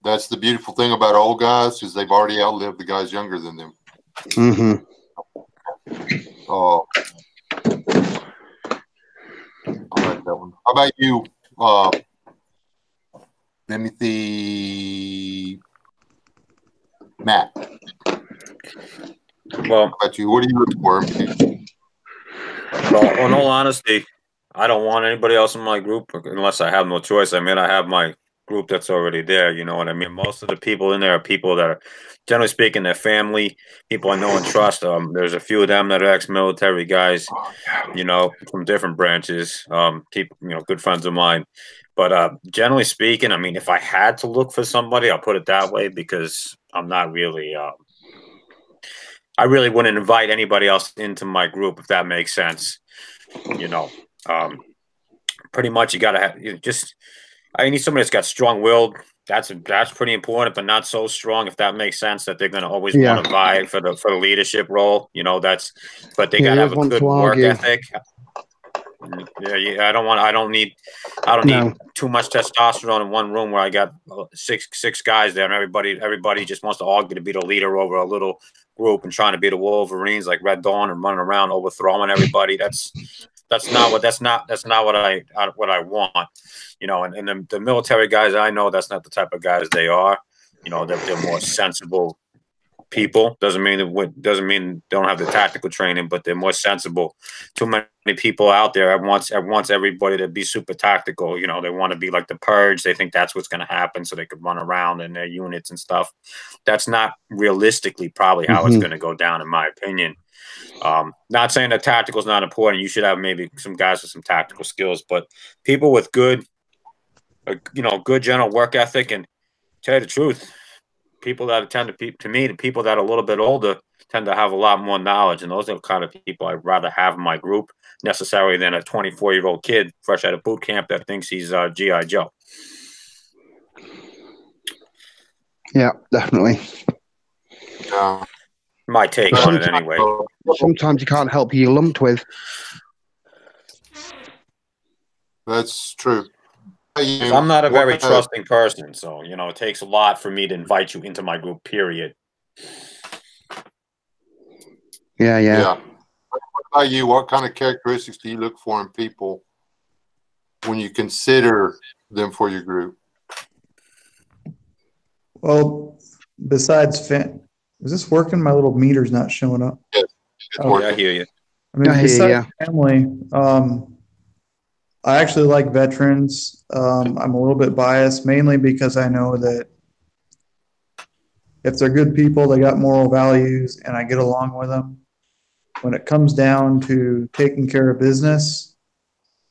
That's the beautiful thing about old guys, is they've already outlived the guys younger than them. Mm-hmm. Oh, I like that one. How about you? Let me see, Matt. Well, how about you? What are you looking for? Well, in all honesty, I don't want anybody else in my group unless I have no choice. I mean, I have my group that's already there. You know what I mean? Most of the people in there are people that are, generally speaking, their family, people I know and trust. There's a few of them that are ex-military guys, you know, from different branches. Good friends of mine. But generally speaking, I mean, if I had to look for somebody, I'll put it that way, because I'm not really. I really wouldn't invite anybody else into my group, if that makes sense. You know, pretty much you got to have I need somebody that's got strong-willed. That's pretty important, but not so strong, if that makes sense, that they're going to always want to vie for the leadership role. You know, but they got to have a good work ethic. Yeah, I don't need too much testosterone in one room where I got six guys there, and everybody just wants to argue to be the leader over a little group and trying to be the Wolverines like Red Dawn and running around overthrowing everybody. That's not what I want. You know, and the military guys I know, that's not the type of guys they are. You know, they're more sensible, people. Doesn't mean they don't have the tactical training, but they're more sensible. Too many people out there wants everybody to be super tactical. You know, they want to be like the Purge. They think that's what's going to happen, so they could run around in their units and stuff. That's not realistically probably how it's going to go down, in my opinion. Not saying that tactical is not important. You should have maybe some guys with some tactical skills, but people with good general work ethic, and tell you the truth, people that tend to me, the people that are a little bit older tend to have a lot more knowledge, and those are the kind of people I'd rather have in my group necessarily than a 24-year-old kid fresh out of boot camp that thinks he's G.I. Joe. Yeah, definitely. My take on it, anyway. Sometimes you can't help who you're lumped with. That's true. I'm not a very trusting person, so it takes a lot for me to invite you into my group. Period. Yeah. What about you? What kind of characteristics do you look for in people when you consider them for your group? Well, besides is this working? My little meter's not showing up. Yes, yeah, I hear you. I mean, besides family, I actually like veterans. I'm a little bit biased, mainly because I know that if they're good people, they got moral values, and I get along with them. When it comes down to taking care of business,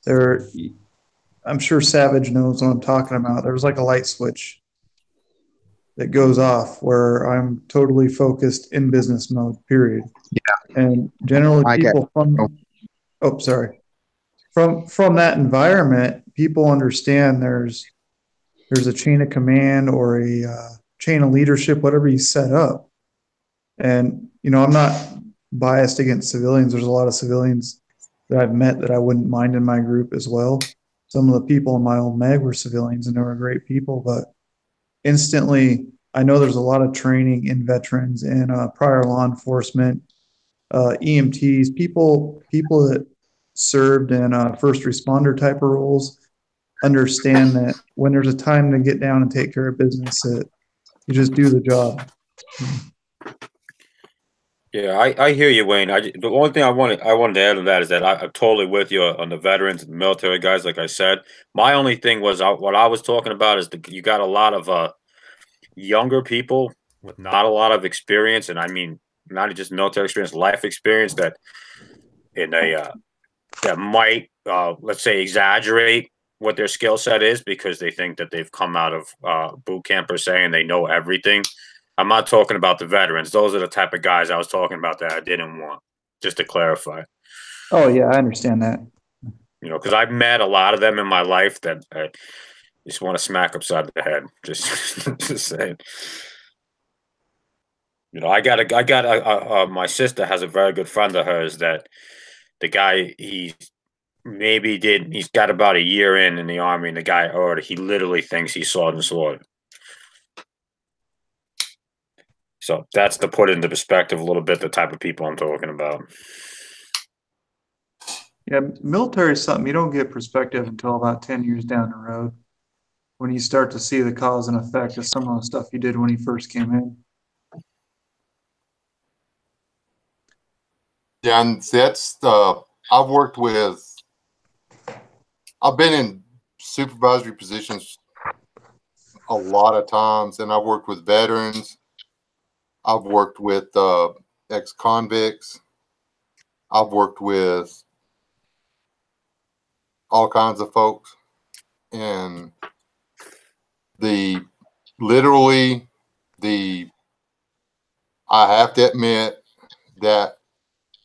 I'm sure Savage knows what I'm talking about. There's like a light switch that goes off where I'm totally focused in business mode, period. Yeah. And generally people from that environment, people understand there's a chain of command or a chain of leadership, whatever you set up. And, I'm not biased against civilians. There's a lot of civilians that I've met that I wouldn't mind in my group as well. Some of the people in my old mag were civilians and they were great people, but instantly, I know there's a lot of training in veterans and prior law enforcement, EMTs, people that served in first responder type of roles understand that when there's a time to get down and take care of business, that you just do the job. Yeah, I hear you, Wayne. The only thing I wanted to add on that is that I'm totally with you on the veterans and the military guys. Like I said, my only thing was what I was talking about is you got a lot of younger people with not a lot of experience, and I mean not just military experience, life experience that might let's say exaggerate what their skill set is because they think that they've come out of boot camp per se and they know everything. I'm not talking about the veterans. Those are the type of guys I was talking about that I didn't want, just to clarify. Oh, yeah, I understand that. Because I've met a lot of them in my life that I just want to smack upside the head. Just saying. My sister has a very good friend of hers that the guy, he's got about a year in the Army, and the guy he literally thinks he's Sergeant Slaughter. So that's to put into perspective a little bit the type of people I'm talking about. Yeah, military is something you don't get perspective until about 10 years down the road when you start to see the cause and effect of some of the stuff you did when you first came in. Yeah, and that's I've been in supervisory positions a lot of times, and I've worked with veterans. I've worked with ex-convicts. I've worked with all kinds of folks. And I have to admit that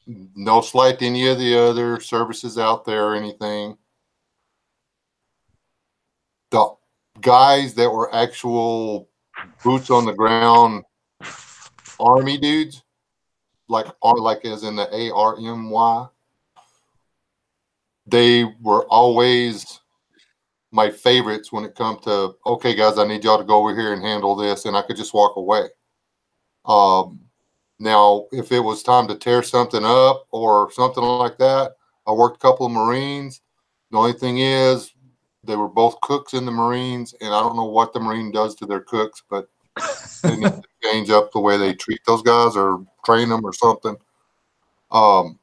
no slight to any of the other services out there or anything, the guys that were actual boots on the ground Army dudes, like as in the ARMY, they were always my favorites when it comes to, okay, guys, I need y'all to go over here and handle this, and I could just walk away. Now, if it was time to tear something up or something like that, I worked a couple of Marines. The only thing is, they were both cooks in the Marines, and I don't know what the Marine does to their cooks, but They need to change up the way they treat those guys or train them or something. But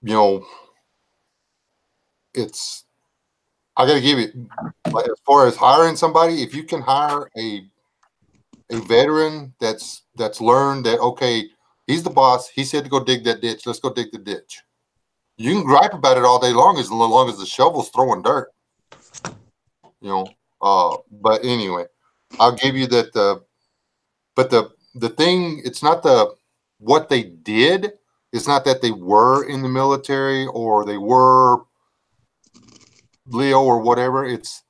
you know, I got to give you, like, as far as hiring somebody, if you can hire a veteran that's learned that, okay, he's the boss. He said to go dig that ditch. Let's go dig the ditch. You can gripe about it all day long as the shovel's throwing dirt. You know, but anyway, I'll give you that. But the thing, it's not what they did. It's not that they were in the military or they were Leo or whatever. It's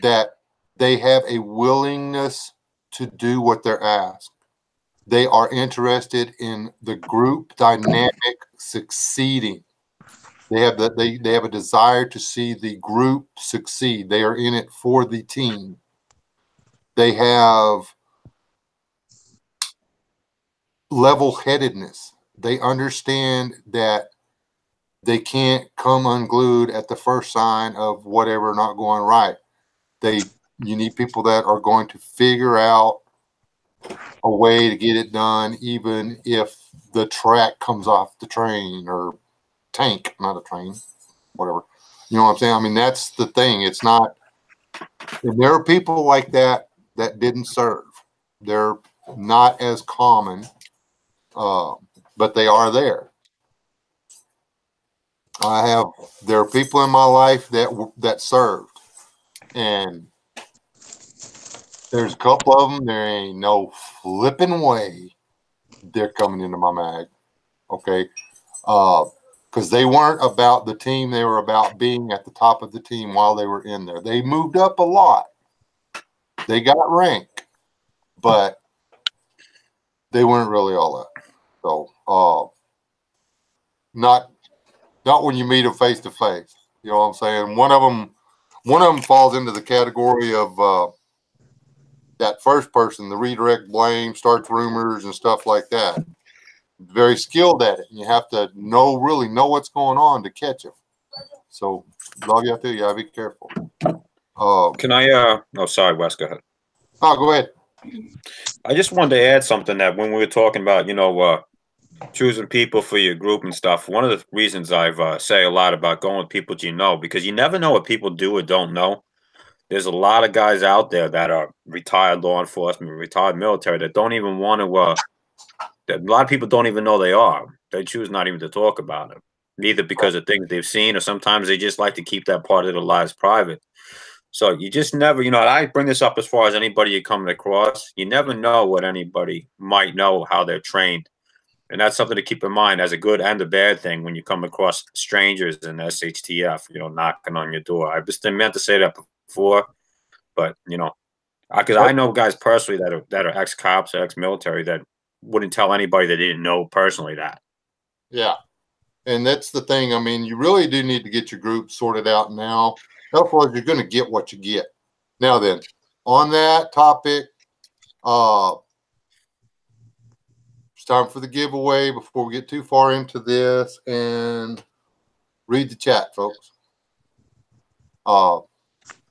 that they have a willingness to do what they're asked. They are interested in the group dynamic succeeding. They have a desire to see the group succeed. They are in it for the team. They have level-headedness. They understand that they can't come unglued at the first sign of whatever not going right. You need people that are going to figure out a way to get it done, even if the track comes off the train or tank, not a train, whatever. You know what I'm saying? I mean, that's the thing. It's not, and there are people like that didn't serve. They're not as common, but they are there. There are people in my life that served, and there's a couple of them, there ain't no flipping way they're coming into my mag. Okay. Because they weren't about the team. They were about being at the top of the team while they were in there. They moved up a lot. They got rank, but they weren't really all that. So, not when you meet them face to face. You know what I'm saying? One of them falls into the category of that first person, the redirect blame, starts rumors and stuff like that. Very skilled at it. You have to really know what's going on to catch them. So all you have to do, you gotta be careful. Can I oh, sorry, Wes, go ahead. Oh, go ahead. I just wanted to add something that when we were talking about, choosing people for your group and stuff, one of the reasons I've say a lot about going with people you know, because you never know what people do or don't know. There's a lot of guys out there that are retired law enforcement, retired military that don't even want to, that a lot of people don't even know they are. They choose not even to talk about it, either because of things they've seen or sometimes they just like to keep that part of their lives private. So you just never, I bring this up as far as anybody you're coming across. You never know what anybody might know, how they're trained. And that's something to keep in mind as a good and a bad thing when you come across strangers in SHTF, knocking on your door. I just didn't meant to say that before, but because I know guys personally that are ex-cops or ex-military that wouldn't tell anybody they didn't know personally that. Yeah, and that's the thing. I mean, you really do need to get your group sorted out now. Otherwise, you're going to get what you get. Now then, on that topic, it's time for the giveaway before we get too far into this, and read the chat, folks.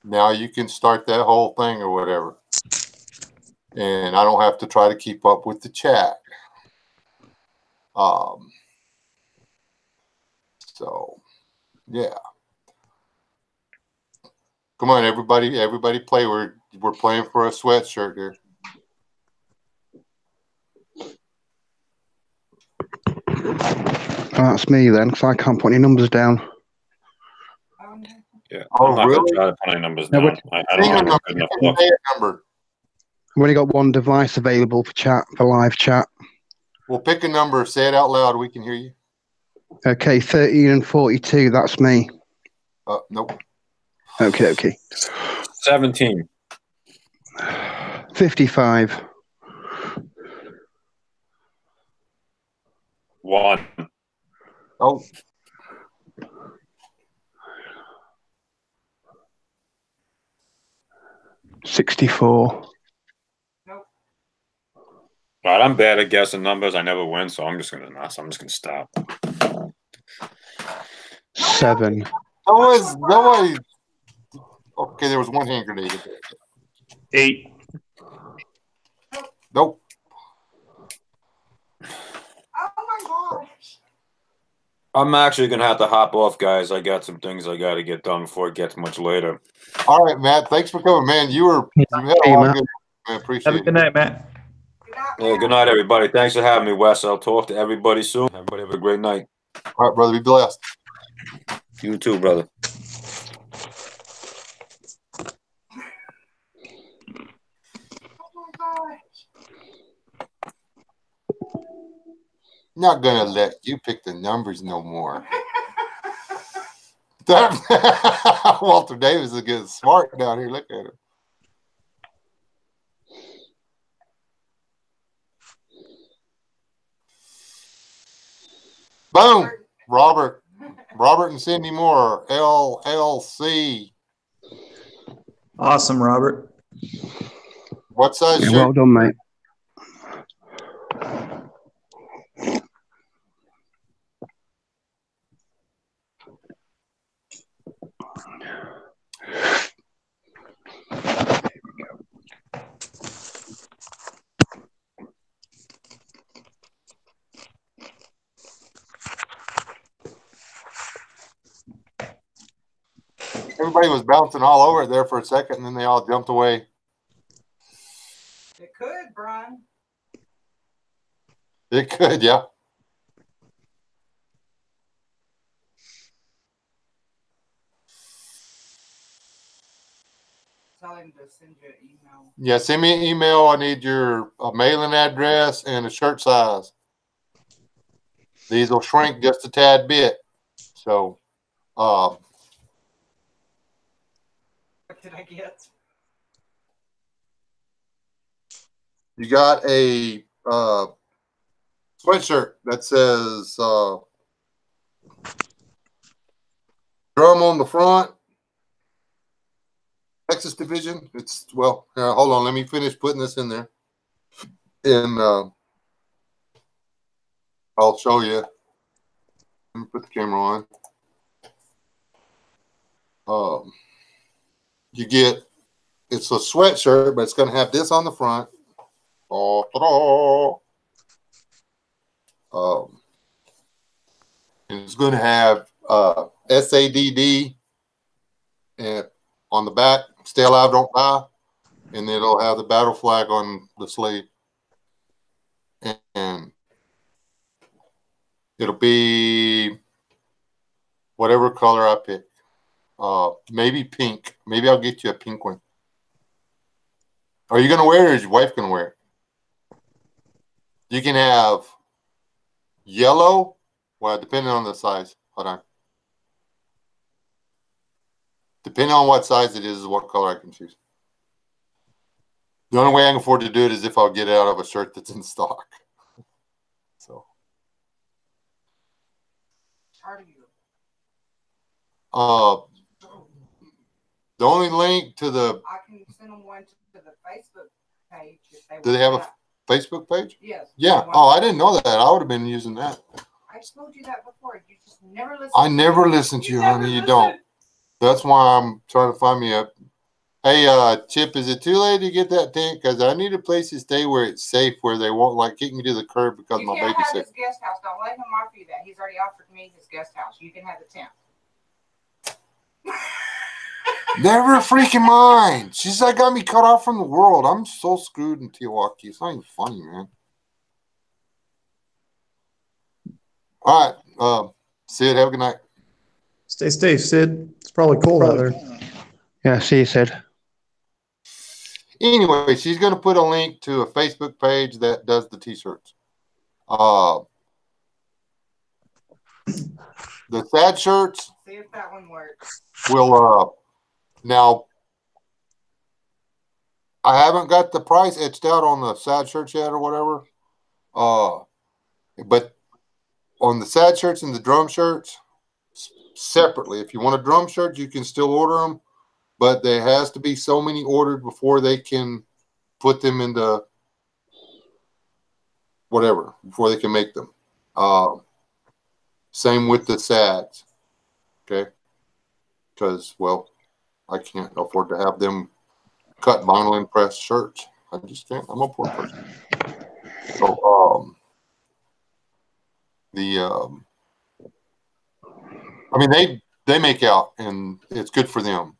Now you can start that whole thing or whatever. And I don't have to try to keep up with the chat. So, yeah. Come on, everybody play. We're playing for a sweatshirt here. That's me then, because I can't put any numbers down. Yeah. Oh, I'm not really? going to try to put any numbers No, down. I don't have a good enough look. Number. I've only got one device available for live chat. Well, pick a number. Say it out loud. We can hear you. Okay, 13 and 42. That's me. Nope. Okay. 17. 55. 1. Oh. $64. All right, I'm bad at guessing numbers. I never win, so I'm just gonna stop. 7. Nobody Okay, there was one hand grenade. In there. 8. Nope. Oh my gosh. I'm actually gonna have to hop off, guys. I got some things I got to get done before it gets much later. All right, Matt. Thanks for coming, man. You had a Hey, lot of Matt. good. I Have appreciate a it. good night, Matt. Good night, Yeah, Matt. good night, everybody. Thanks for having me, Wes. I'll talk to everybody soon. Everybody have a great night. All right, brother. Be blessed. You too, brother. Oh my gosh. Not gonna let you pick the numbers no more. Walter Davis is getting smart down here. Look at him. Boom. Robert and Cindy Moore, LLC. Awesome, Robert. What size Yeah, shirt? well done, mate. Everybody was bouncing all over it there for a second, and then they all jumped away. It could, Brian. It could, yeah. Tell him to send you an email. Yeah, send me an email. I need your mailing address and a shirt size. These will shrink just a tad bit. So, What did I get? you got a sweatshirt that says drum on the front, Texas Division. It's, well, hold on. Let me finish putting this in there. And I'll show you. Let me put the camera on. You get, it's a sweatshirt, but it's going to have this on the front. And it's going to have SADD and on the back, stay alive, don't die. And then it'll have the battle flag on the sleeve. And it'll be whatever color I pick. Maybe pink. Maybe I'll get you a pink one. Are you going to wear it, or is your wife going to wear it? You can have yellow. Well, depending on the size. Hold on. Depending on what size it is what color I can choose. The only way I can afford to do it is if I'll get it out of a shirt that's in stock. So. Are you? The only link to the. I can send them one to the Facebook page if they Do they have a Facebook page? Yes. Yeah. Oh, I didn't know that. I would have been using that. I told you that before. You just never listen. I never listen to you, honey. You never don't. listen. That's why I'm trying to find me a. Hey, Chip, is it too late to get that tent? Because I need a place to stay where it's safe, where they won't like kick me to the curb because You my can't baby's have sick. his guest house. Don't let him offer you that. He's already offered me his guest house. You can have the tent. Never freaking mind. She's like got me cut off from the world. I'm so screwed in Teotihuacan. It's not even funny, man. All right. Sid, have a good night. Stay safe, Sid. It's probably cold out there. Yeah, see you, Sid. Anyway, she's going to put a link to a Facebook page that does the t-shirts. The sad shirts See if that one works. will now I haven't got the price etched out on the sad shirts yet or whatever. But on the sad shirts and the drum shirts separately, if you want a drum shirt, you can still order them, but there has to be so many ordered before they can put them into whatever, before they can make them. Same with the sads. Okay. Because, well, I can't afford to have them cut vinyl and press shirts. I just can't. I'm a poor person. So, I mean, they make out, and it's good for them.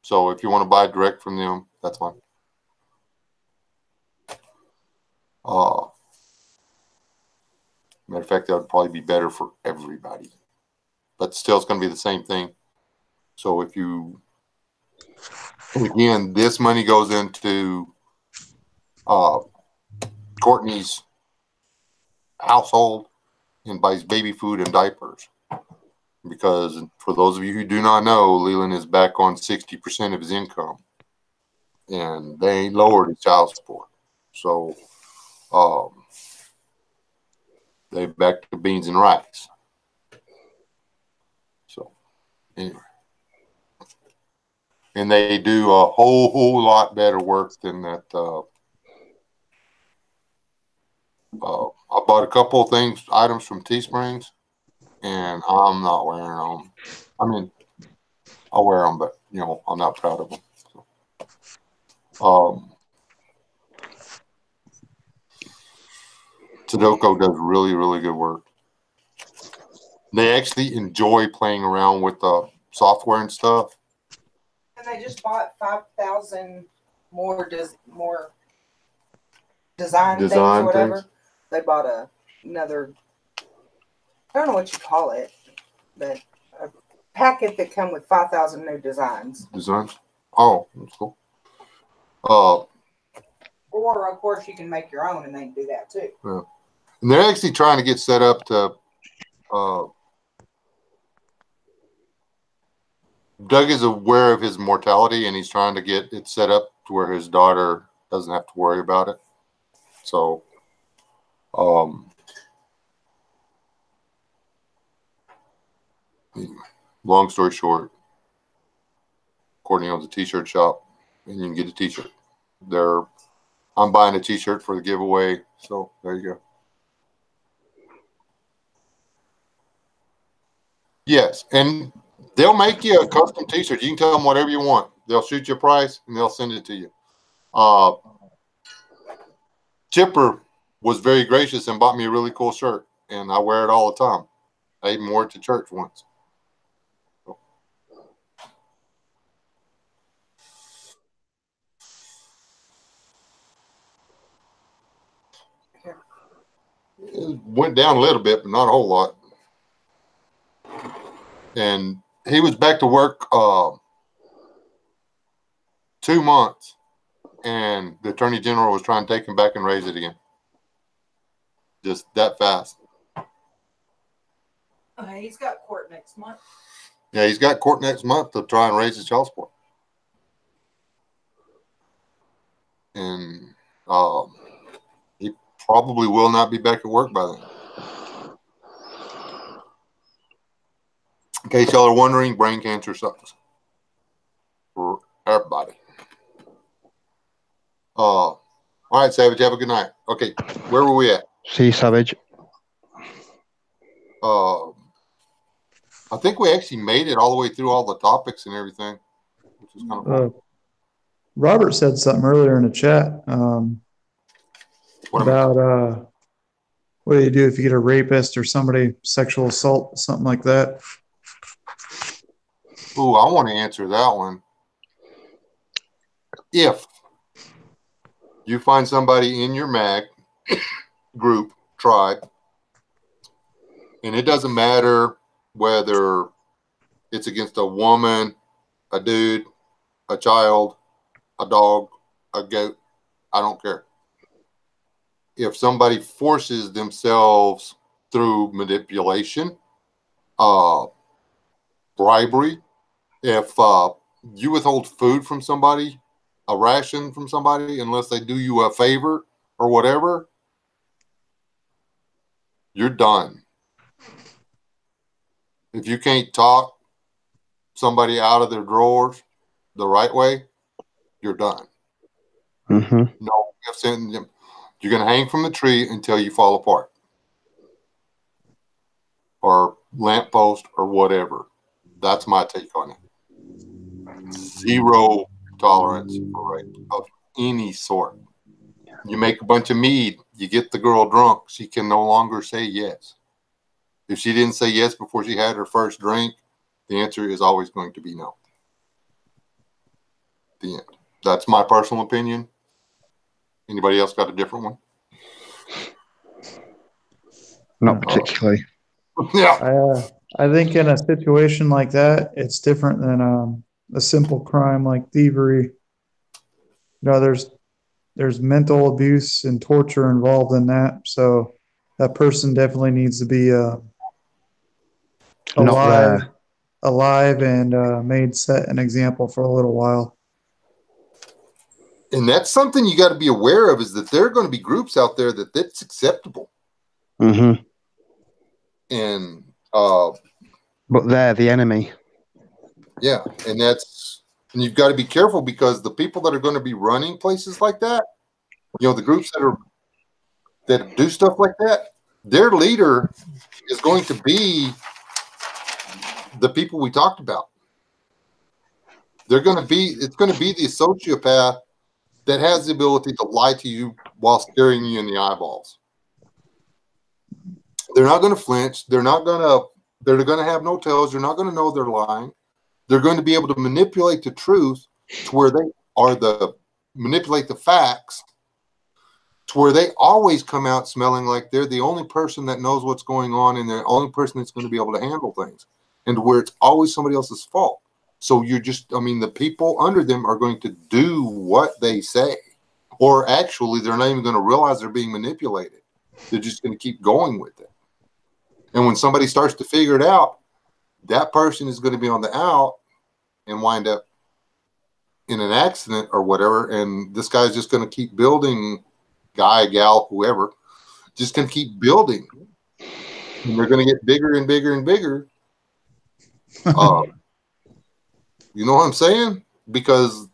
So if you want to buy direct from them, that's fine. Matter of fact, that would probably be better for everybody. But still, it's going to be the same thing. So if you, again, this money goes into Courtney's household and buys baby food and diapers. Because for those of you who do not know, Leland is back on 60% of his income. And they ain't lowered his child support. So they back to beans and rice. So anyway. And they do a whole lot better work than that. I bought a couple of items from Teesprings, and I'm not wearing them. I mean, I'll wear them, but you know, I'm not proud of them. So, Sudoku does really, really good work. They actually enjoy playing around with the software and stuff. And they just bought 5,000 more design things or whatever. Things. They bought another, I don't know what you call it, but a packet that come with 5,000 new designs. Designs? Oh, that's cool. Or of course you can make your own, and they can do that too. Yeah. And they're actually trying to get set up to. Doug is aware of his mortality, and he's trying to get it set up to where his daughter doesn't have to worry about it. So, long story short, Courtney owns a t-shirt shop, and you can get a t-shirt. I'm buying a t-shirt for the giveaway, so there you go. Yes, and they'll make you a custom t-shirt. You can tell them whatever you want. They'll shoot you a price, and they'll send it to you. Chipper was very gracious and bought me a really cool shirt, and I wear it all the time. I even wore it to church once. It went down a little bit, but not a whole lot. And he was back to work 2 months, and the Attorney General was trying to take him back and raise it again. Just that fast. He's got court next month. Yeah, he's got court next month to try and raise his child support. And he probably will not be back at work by then. In case y'all are wondering, brain cancer sucks for everybody. All right, Savage, have a good night. Okay, where were we at? See you, Savage. I think we actually made it all the way through all the topics and everything, which is kind of cool. Robert said something earlier in the chat about what do you do if you get a rapist or somebody sexual assault, something like that. Ooh, I want to answer that one. If you find somebody in your MAG group, tribe, and it doesn't matter whether it's against a woman, a dude, a child, a dog, a goat, I don't care. If somebody forces themselves through manipulation, bribery, if you withhold food from somebody, a ration from somebody, unless they do you a favor or whatever, you're done. If you can't talk somebody out of their drawers the right way, you're done. Mm-hmm. No, you're going to hang from the tree until you fall apart, or lamppost, or whatever. That's my take on it. zero tolerance for rape of any sort. You make a bunch of mead, you get the girl drunk, she can no longer say yes. If she didn't say yes before she had her first drink, the answer is always going to be no. The end. That's my personal opinion. Anybody else got a different one? Not particularly. Yeah. I think in a situation like that, it's different than a simple crime like thievery. There's mental abuse and torture involved in that, so that person definitely needs to be Not alive and made set an example for a little while. And that's something you got to be aware of, is that there are going to be groups out there that's acceptable. Mm-hmm. And but they're the enemy. yeah, and you've got to be careful, because the people that are going to be running places like that, the groups that do stuff like that, their leader is going to be the people we talked about. It's going to be the sociopath that has the ability to lie to you while staring you in the eyeballs. They're not going to flinch. They're going to have no tails. You're not going to know they're lying. They're going to be able to manipulate the truth to where they manipulate the facts to where they always come out smelling like they're the only person that knows what's going on, and they're the only person that's going to be able to handle things, and to where it's always somebody else's fault. So the people under them are going to do what they say, or actually they're not even going to realize they're being manipulated. They're just going to keep going with it. And when somebody starts to figure it out, that person is going to be on the out and wind up in an accident or whatever. And this guy's just going to keep building, guy, gal, whoever, just going to keep building. And they're going to get bigger and bigger and bigger. You know what I'm saying? Because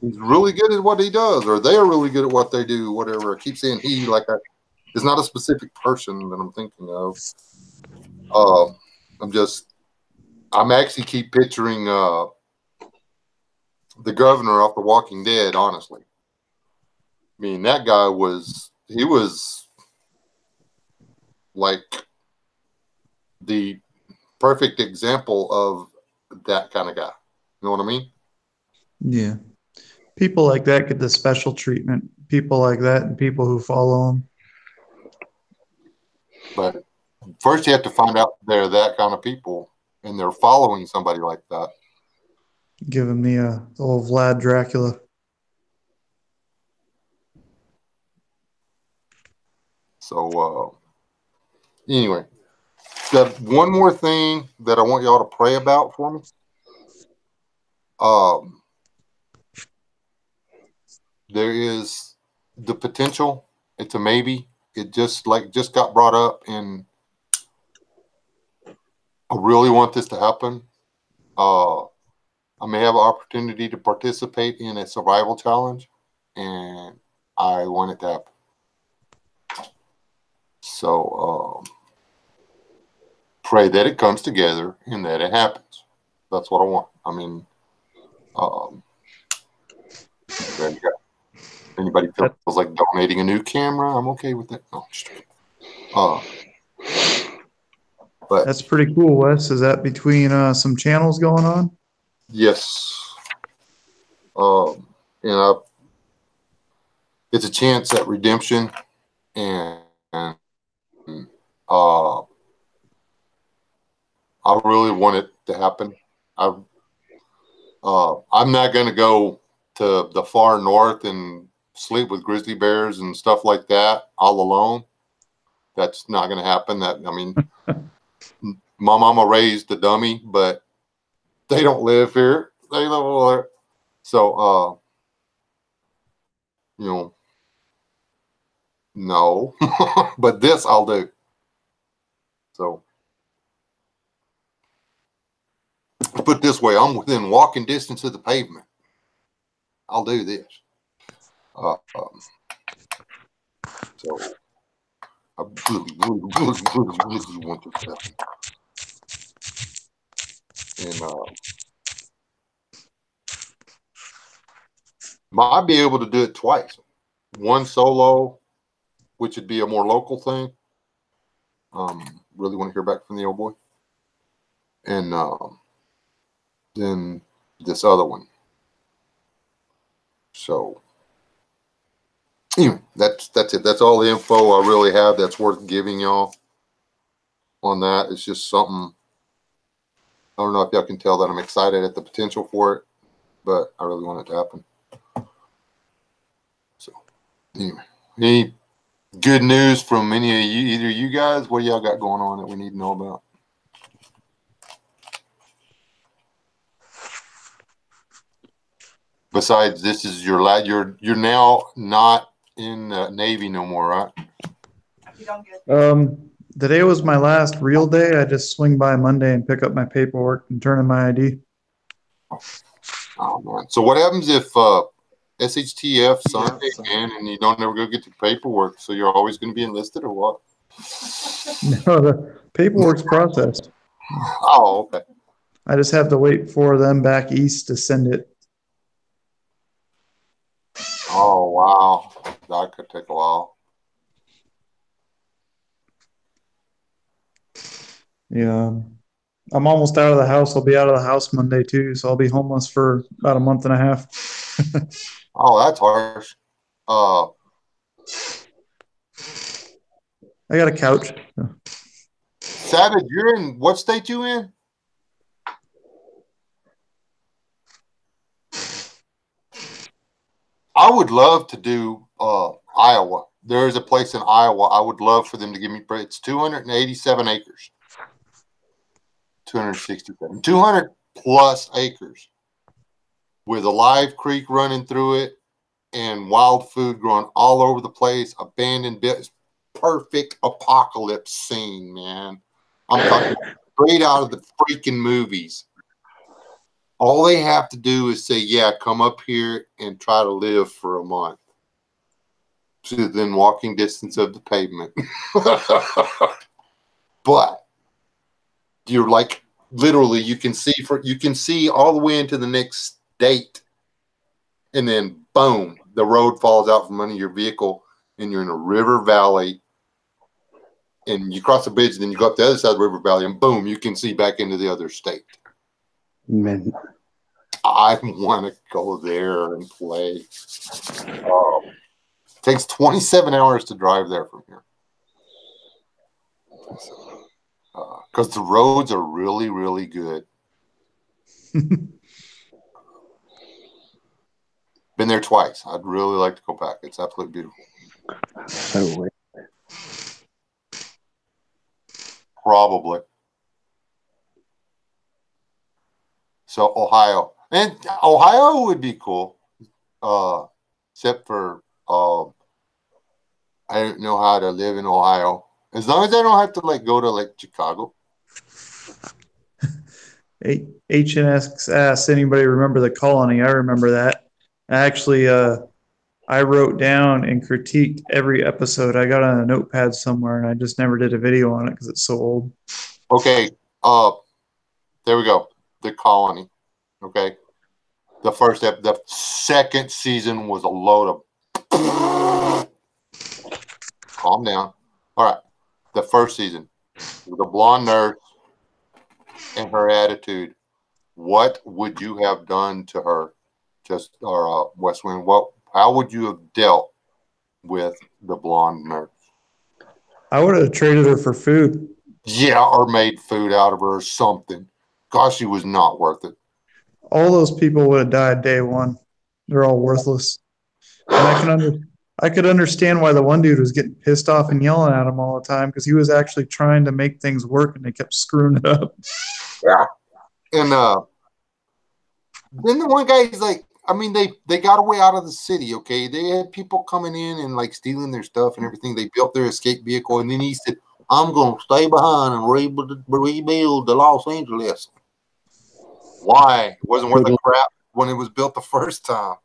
he's really good at what he does, or they are really good at what they do, whatever. I keep saying he, like it's not a specific person that I'm thinking of. I'm actually keep picturing the governor off The Walking Dead, honestly. I mean, that guy was like the perfect example of that kind of guy. You know what I mean? Yeah. People like that get the special treatment. People like that and people who follow them. But first you have to find out they're that kind of people and they're following somebody like that. Give them the old Vlad Dracula. So anyway, got one more thing that I want y'all to pray about for me. There is the potential. It's a maybe. It just got brought up, and I really want this to happen. I may have an opportunity to participate in a survival challenge, and I want it to happen. So pray that it comes together and that it happens. That's what I want. I mean, there you go. Anybody feels like donating a new camera, I'm okay with that. No, just kidding. But that's pretty cool, Wes. Is that between some channels going on? Yes. It's a chance at redemption, and I really want it to happen. I'm not going to go to the far north and sleep with grizzly bears and stuff like that all alone. That's not going to happen. My mama raised a dummy, but they don't live here. They live over there. So, no, but this I'll do. So, put it this way, I'm within walking distance of the pavement. I'll do this. So, I really want this to happen. And Might be able to do it twice. One solo, which would be a more local thing. Really want to hear back from the old boy. And then this other one. So anyway, that's it. That's all the info I really have that's worth giving y'all on that. It's just something. I don't know if y'all can tell that I'm excited at the potential for it, but I really want it to happen. So anyway, any good news from any of you, either you guys? What y'all got going on that we need to know about? Besides, this is your lad. You're now not in the Navy no more, right? You don't get Today was my last real day. I just swing by Monday and pick up my paperwork and turn in my ID. Oh man! So what happens if SHTF Sunday again and you don't ever go get your paperwork? So you're always going to be enlisted, or what? No, the paperwork's processed. Oh, okay. I just have to wait for them back east to send it. Oh wow, that could take a while. Yeah. I'm almost out of the house. I'll be out of the house Monday too, so I'll be homeless for about a month and a half. Oh, that's harsh. I got a couch. Savage, you're in what state you in? I would love to do Iowa. There is a place in Iowa. I would love for them to give me. It's 287 acres. 267. 200 plus acres with a live creek running through it and wild food growing all over the place. Abandoned bits. Perfect apocalypse scene, man. I'm talking straight out of the freaking movies. All they have to do is say, yeah, come up here and try to live for a month. So within walking distance of the pavement. But you're like, literally, you can see all the way into the next state. And then, boom, the road falls out from under your vehicle and you're in a river valley. And you cross the bridge, and then you go up the other side of the river valley, and boom, you can see back into the other state. Man. I want to go there and play. It takes 27 hours to drive there from here. Because the roads are really, really good. Been there twice. I'd really like to go back. It's absolutely beautiful. So weird. Probably. So Ohio. And Ohio would be cool. Except for I don't know how to live in Ohio. As long as I don't have to go to Chicago. HNS asked, anybody remember the colony? I remember that. Actually, I wrote down and critiqued every episode. I got on a notepad somewhere, and I just never did a video on it because it's so old. Okay. There we go. The colony. Okay. The second season was a load of. Calm down. All right. The first season, the blonde nurse and her attitude. What would you have done to her? West Wing. How would you have dealt with the blonde nurse? I would have traded her for food. Yeah, or made food out of her or something. Gosh, she was not worth it. All those people would have died day one. They're all worthless. And I could understand why the one dude was getting pissed off and yelling at him all the time because he was actually trying to make things work and they kept screwing it up. Yeah. And then the one guy is like, I mean, they got away out of the city, okay? They had people coming in and stealing their stuff and everything. They built their escape vehicle, and then he said, I'm going to stay behind and rebuild the Los Angeles. Why? It wasn't worth a crap when it was built the first time.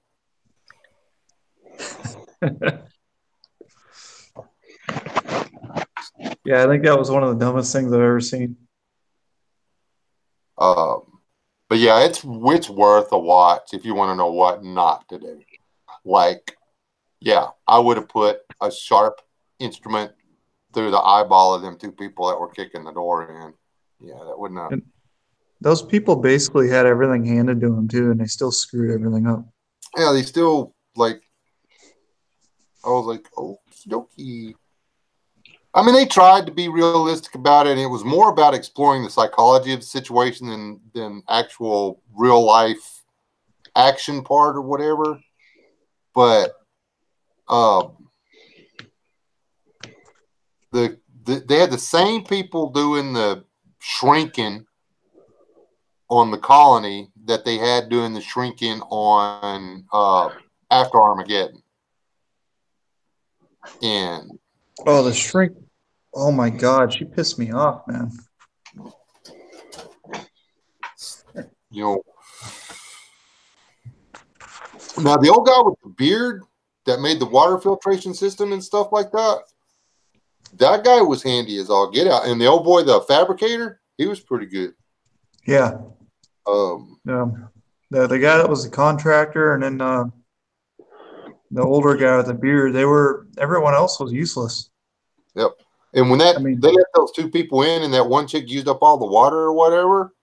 Yeah, I think that was one of the dumbest things I've ever seen. But yeah, it's worth a watch if you want to know what not to do. like, yeah, I would have put a sharp instrument through the eyeball of them two people that were kicking the door in. Yeah, that wouldn't have. And those people basically had everything handed to them too, and they still screwed everything up. Yeah, they still like. I was like, okie dokie. I mean, they tried to be realistic about it, and it was more about exploring the psychology of the situation than actual real life action part or whatever. But they had the same people doing the shrinking on the colony that they had doing the shrinking on after Armageddon. And Oh, the shrink. Oh my God, she pissed me off, man. you know, now the old guy with the beard that made the water filtration system and stuff like that, that guy was handy as all get out. And the old boy, the fabricator, he was pretty good. Yeah. The guy that was the contractor, and then the older guy with the beard, everyone else was useless. Yep. And when they let those two people in, and that one chick used up all the water or whatever,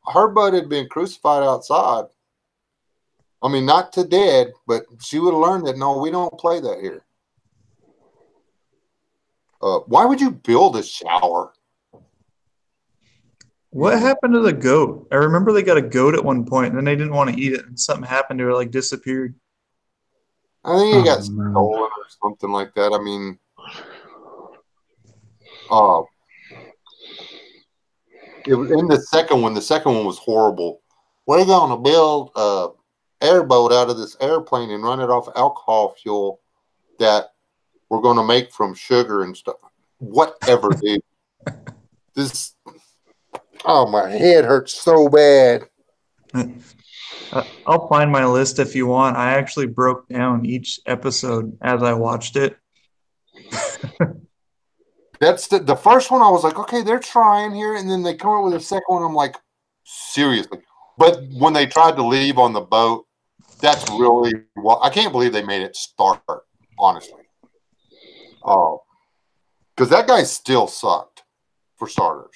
her butt had been crucified outside. I mean, not to dead, but she would have learned that, no, we don't play that here. Why would you build a shower? What happened to the goat? I remember they got a goat at one point, and then they didn't want to eat it, and something happened to her, like disappeared. I think it got stolen or something like that. I mean, it was in the second one. The second one was horrible. We're going to build a airboat out of this airplane and run it off alcohol fuel that we're going to make from sugar and stuff. Whatever, dude. This, oh, my head hurts so bad. I'll find my list if you want. I actually broke down each episode as I watched it. That's the first one. I was like, okay, they're trying here, and then they come up with a second one. I'm like, seriously. But when they tried to leave on the boat, that's really I can't believe they made it start. Honestly, because that guy still sucked for starters.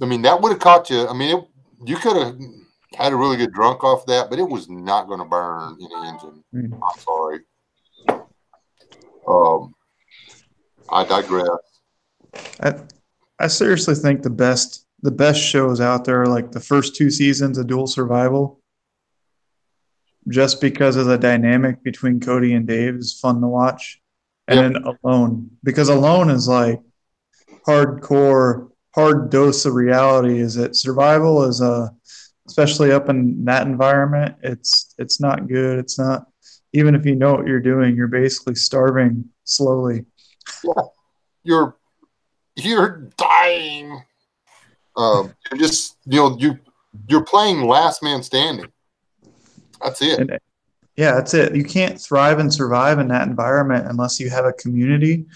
I mean, that would have caught you. I mean, you could have had a really good drunk off that, but it was not going to burn in the engine. I'm sorry. I digress. I seriously think the best shows out there are like the first 2 seasons of Dual Survival, just because of the dynamic between Cody and Dave is fun to watch. And then Alone, because Alone is like hardcore, hard dose of reality. Is that survival is especially up in that environment, it's not good. It's not, even if you know what you're doing, you're basically starving slowly. Yeah, you're dying. You're just you're playing last man standing. That's it. That's it. You can't thrive and survive in that environment unless you have a community.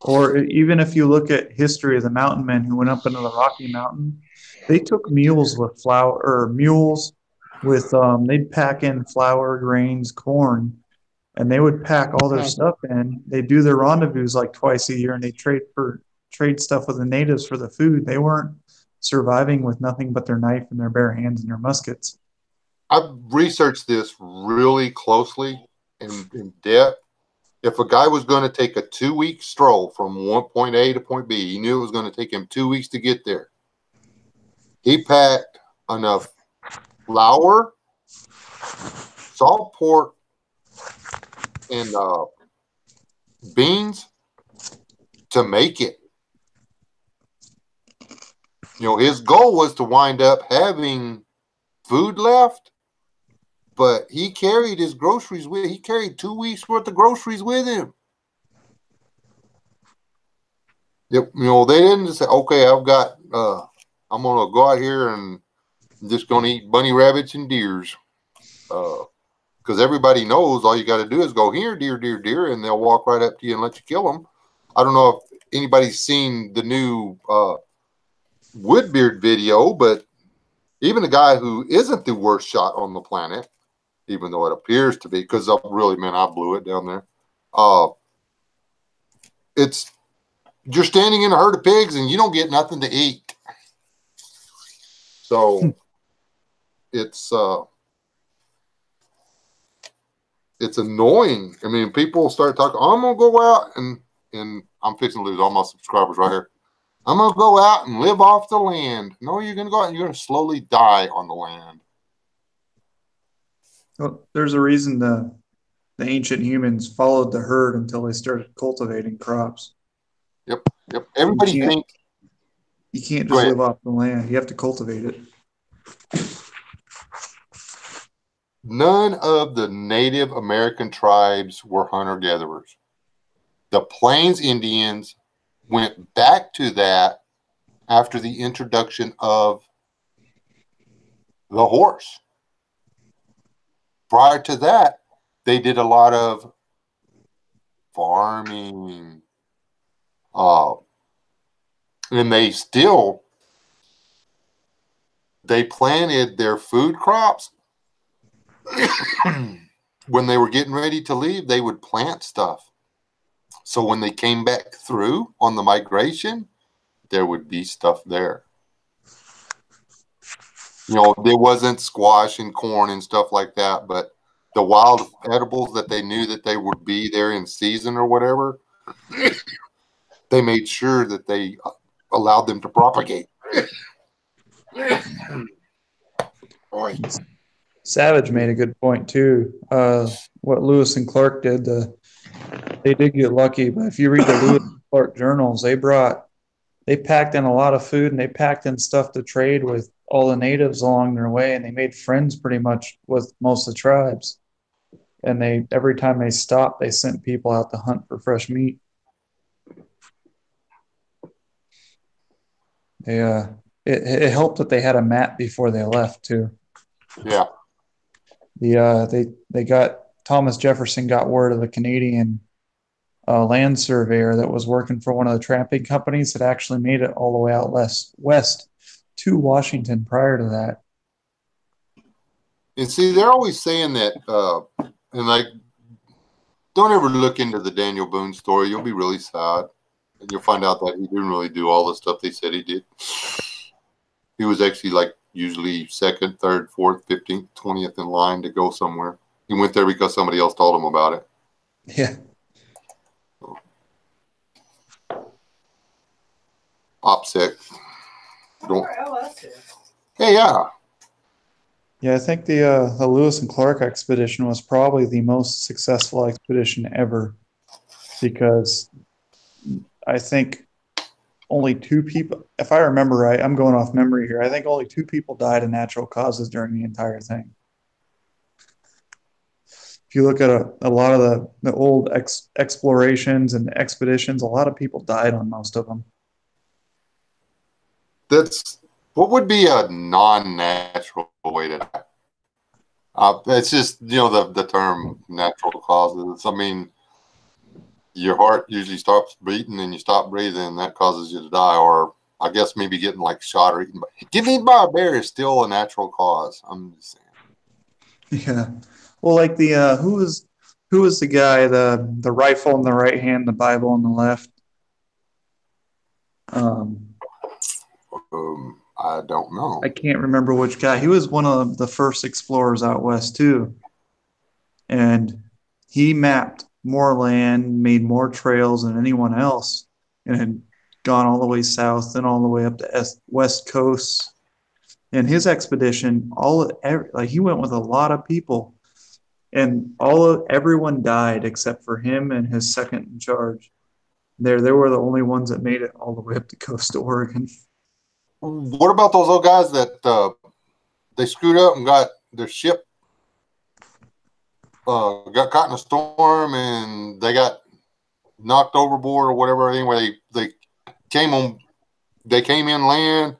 Or even if you look at history of the mountain men who went up into the Rocky Mountain, they took mules with they'd pack in flour, grains, corn, and they would pack all their stuff in. They do their rendezvous like twice a year, and they trade stuff with the natives for the food. They weren't surviving with nothing but their knife and their bare hands and their muskets. I've researched this really closely in depth. If a guy was going to take a 2-week stroll from point A to point B, he knew it was going to take him 2 weeks to get there. He packed enough flour, salt pork, and beans to make it. His goal was to wind up having food left, but he carried his groceries with. He carried 2 weeks worth of groceries with him. They didn't just say, "Okay, I'm gonna go out here and I'm just gonna eat bunny rabbits and deers," because everybody knows all you got to do is go here, deer, deer, deer, and they'll walk right up to you and let you kill them. I don't know if anybody's seen the new Woodbeard video, but even a guy who isn't the worst shot on the planet even though it appears to be, because really, man, I blew it down there. It's you're standing in a herd of pigs and you don't get nothing to eat. So it's annoying. I mean, people start talking, I'm gonna go out and I'm fixing to lose all my subscribers right here. I'm gonna go out and live off the land. No, you're gonna go out and you're gonna slowly die on the land. Well, there's a reason the ancient humans followed the herd until they started cultivating crops. Yep. Everybody You can't- thinks You can't Go just ahead. live off the land. You have to cultivate it. none of the Native American tribes were hunter-gatherers. The Plains Indians went back to that after the introduction of the horse. Prior to that, they did a lot of farming. And they planted their food crops. When they were getting ready to leave, they would plant stuff. So when they came back through on the migration, there would be stuff there. You know, there wasn't squash and corn and stuff like that, but the wild edibles that they knew that they would be there in season or whatever, they made sure that they allowed them to propagate. Boy. Savage made a good point too. What Lewis and Clark did, they did get lucky. But if you read the Lewis and Clark journals, they packed in a lot of food and they packed in stuff to trade with all the natives along their way, and they made friends pretty much with most of the tribes. And every time they stopped, they sent people out to hunt for fresh meat. It helped that they had a map before they left too. Yeah. They got Thomas Jefferson got word of the Canadian land surveyor that was working for one of the trapping companies that actually made it all the way out west to Washington prior to that. And see, they're always saying that, and like, don't ever look into the Daniel Boone story. You'll be really sad. And you'll find out that he didn't really do all the stuff they said he did. He was actually like usually second, third, fourth, 15th, 20th in line to go somewhere. He went there because somebody else told him about it. Yeah. OPSEC. Don't. Where LS is. Hey, yeah. Yeah, I think the Lewis and Clark expedition was probably the most successful expedition ever, because I think only 2 people, if I remember right, I'm going off memory here, I think only 2 people died of natural causes during the entire thing. If you look at a lot of the old explorations and expeditions, a lot of people died on most of them. That's what would be a non-natural way to die. It's just, you know, the term natural causes. I mean, your heart usually stops beating and you stop breathing, and that causes you to die. Or I guess maybe getting like shot or eaten. Getting eaten by a bear is still a natural cause. I'm just saying. Yeah. Well, like who was the guy, the rifle in the right hand, the Bible in the left? I don't know. I can't remember which guy. He was one of the first explorers out west too. And he mapped more land, made more trails than anyone else, and had gone all the way south and all the way up to west coast. And his expedition, he went with a lot of people, and everyone died except for him and his second in charge. They were the only ones that made it all the way up the coast of Oregon. What about those old guys that they screwed up and got their ship got caught in a storm and they got knocked overboard or whatever? Anyway, they came inland.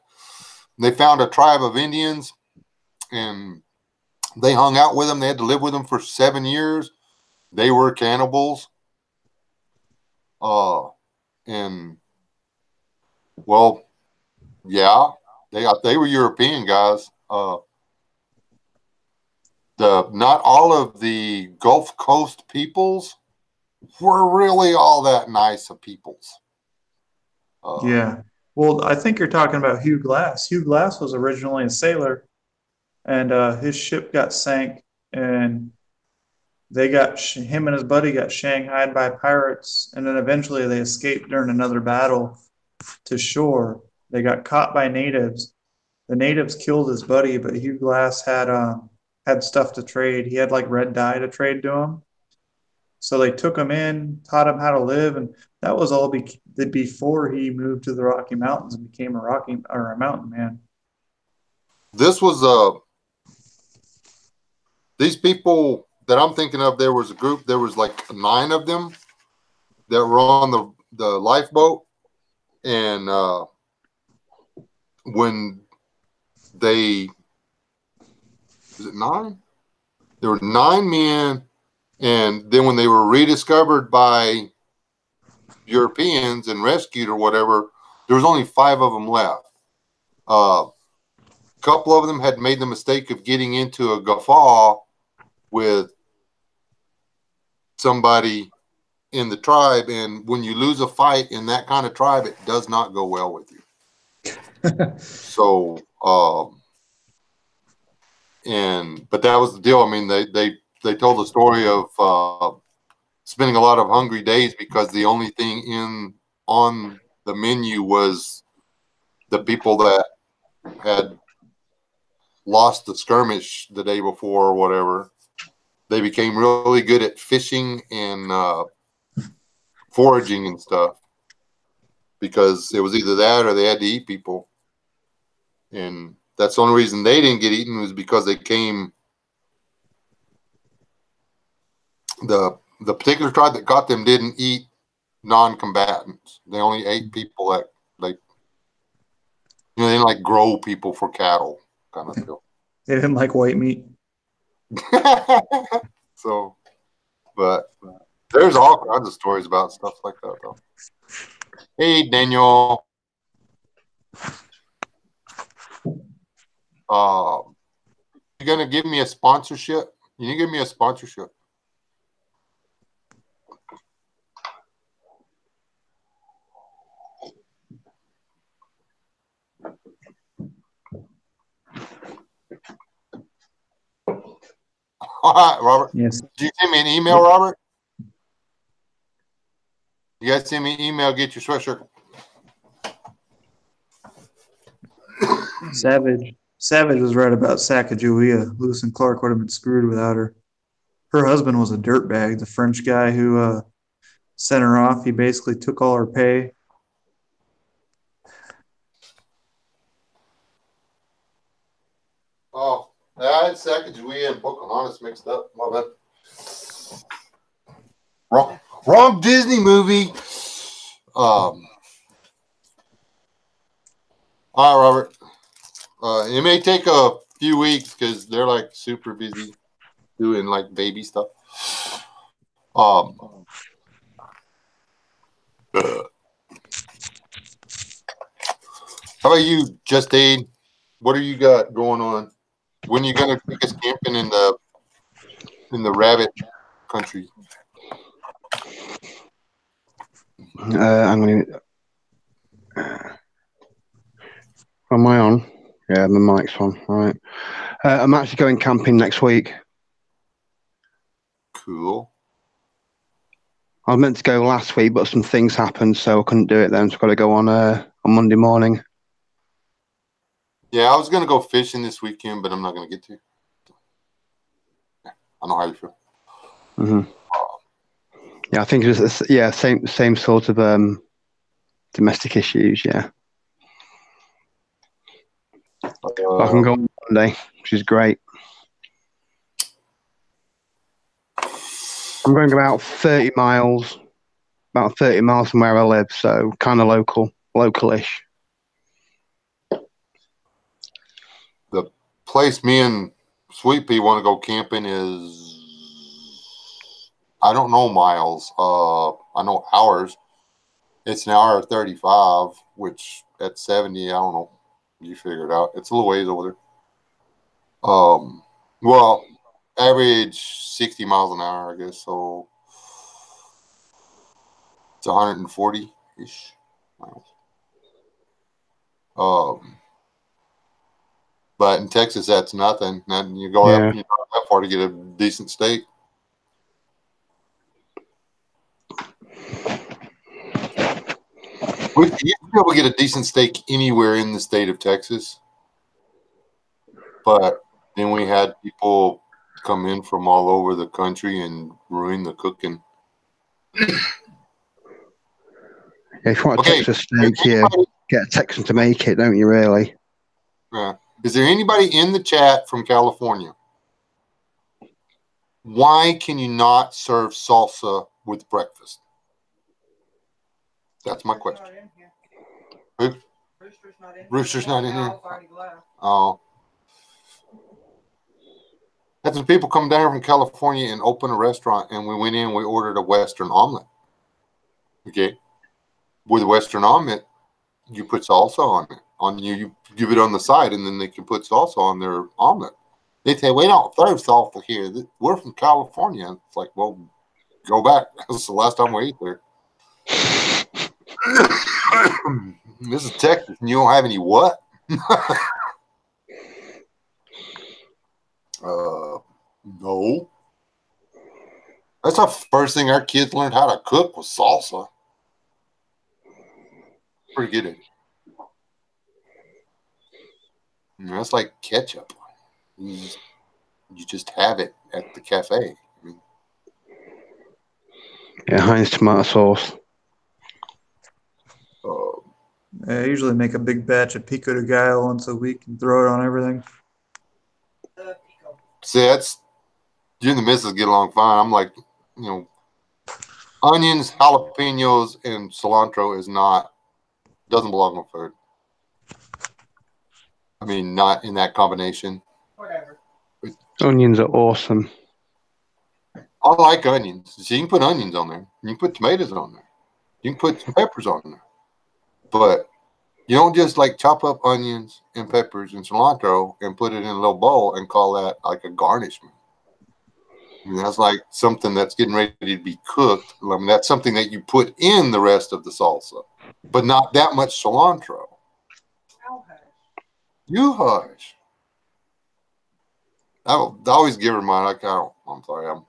They found a tribe of Indians and they hung out with them. They had to live with them for 7 years. They were cannibals. And well, yeah, they were European guys. not all of the Gulf Coast peoples were really all that nice of peoples. Yeah. Well, I think you're talking about Hugh Glass. Hugh Glass was originally a sailor, and his ship got sank, and him and his buddy got shanghaied by pirates, and then eventually they escaped during another battle to shore. They got caught by natives. The natives killed his buddy, but Hugh Glass had stuff to trade. He had like red dye to trade to him. So they took him in, taught him how to live, and that was all before he moved to the Rocky Mountains and became a mountain man. This was these people that I'm thinking of. There was a group. There was like 9 of them that were on the lifeboat, and when was it 9? There were 9 men. And then when they were rediscovered by Europeans and rescued or whatever, there was only 5 of them left. A couple of them had made the mistake of getting into a guffaw with somebody in the tribe. And when you lose a fight in that kind of tribe, it does not go well with you. So, but that was the deal. I mean, they told the story of spending a lot of hungry days because the only thing on the menu was the people that had lost the skirmish the day before or whatever. They became really good at fishing and foraging and stuff because it was either that or they had to eat people. And that's the only reason they didn't get eaten was because they came... The particular tribe that got them didn't eat non-combatants. They only ate people that they didn't like grow people for cattle kind of deal. They didn't like white meat. So, but there's all kinds of stories about stuff like that, though. Hey, Daniel. You gonna give me a sponsorship? You need to give me a sponsorship. All right, Robert. Yes. Did you send me an email, Robert? You guys send me an email, get your sweatshirt. Savage was right about Sacagawea. Lewis and Clark would have been screwed without her. Her husband was a dirtbag, the French guy who sent her off. He basically took all her pay. Oh, I had Sacagawea and Pocahontas mixed up. My bad. Wrong Disney movie. All right, Robert. It may take a few weeks because they're like super busy doing like baby stuff. How about you, Justine? What do you got going on? When are you gonna take us camping in the rabbit country? I'm going to... Am I on? Yeah, my mic's on. All right. I'm actually going camping next week. Cool. I was meant to go last week, but some things happened, so I couldn't do it then. So I've got to go on Monday morning. Yeah, I was gonna go fishing this weekend, but I'm not gonna get to. I know how you feel. Mm-hmm. Yeah, I think it was same sort of domestic issues. Yeah, I can go on Monday, which is great. I'm going about 30 miles from where I live, so kind of localish. The place me and Sweet Pea want to go camping is, I don't know miles. I know hours. It's an hour 35, which at 70, I don't know. You figure it out. It's a little ways over there. Well, average 60 miles an hour, I guess. So it's 140-ish miles. But in Texas, that's nothing. And you go Yeah. up, you drive that far to get a decent steak. You used to be able to get a decent steak anywhere in the state of Texas. But then we had people come in from all over the country and ruin the cooking. If you want a Okay. Texas steak, yeah, get a Texan to make it, don't you? Really? Yeah. Is there anybody in the chat from California? Why can you not serve salsa with breakfast? That's my question. Who? Rooster's not in here. Rooster's not in here? Al's already left. Oh. That's when people come down from California and open a restaurant, and we went in, we ordered a Western omelet. Okay. With a Western omelet, you put salsa on it. You give it on the side, and then they can put salsa on their omelet. They say, we don't throw salsa here. We're from California. It's like, well, go back. This is the last time we ate there. This is Texas, and you don't have any what? No. That's the first thing our kids learned how to cook was salsa. Pretty good at it. That's like ketchup. You just have it at the cafe. I mean, Yeah, Heinz tomato sauce. I usually make a big batch of pico de gallo once a week and throw it on everything. Pico. see, that's you and the missus get along fine. I'm like, onions, jalapenos, and cilantro doesn't belong with food. I mean, not in that combination. Whatever. Onions are awesome. I like onions. So you can put onions on there. You can put tomatoes on there. You can put some peppers on there. But you don't just like chop up onions and peppers and cilantro and put it in a little bowl and call that like a garnishment. I mean, that's like something that's getting ready to be cooked. I mean, that's something that you put in the rest of the salsa, but not that much cilantro. Ow, hush. You hush. I always give her mine. I'm sorry. I'm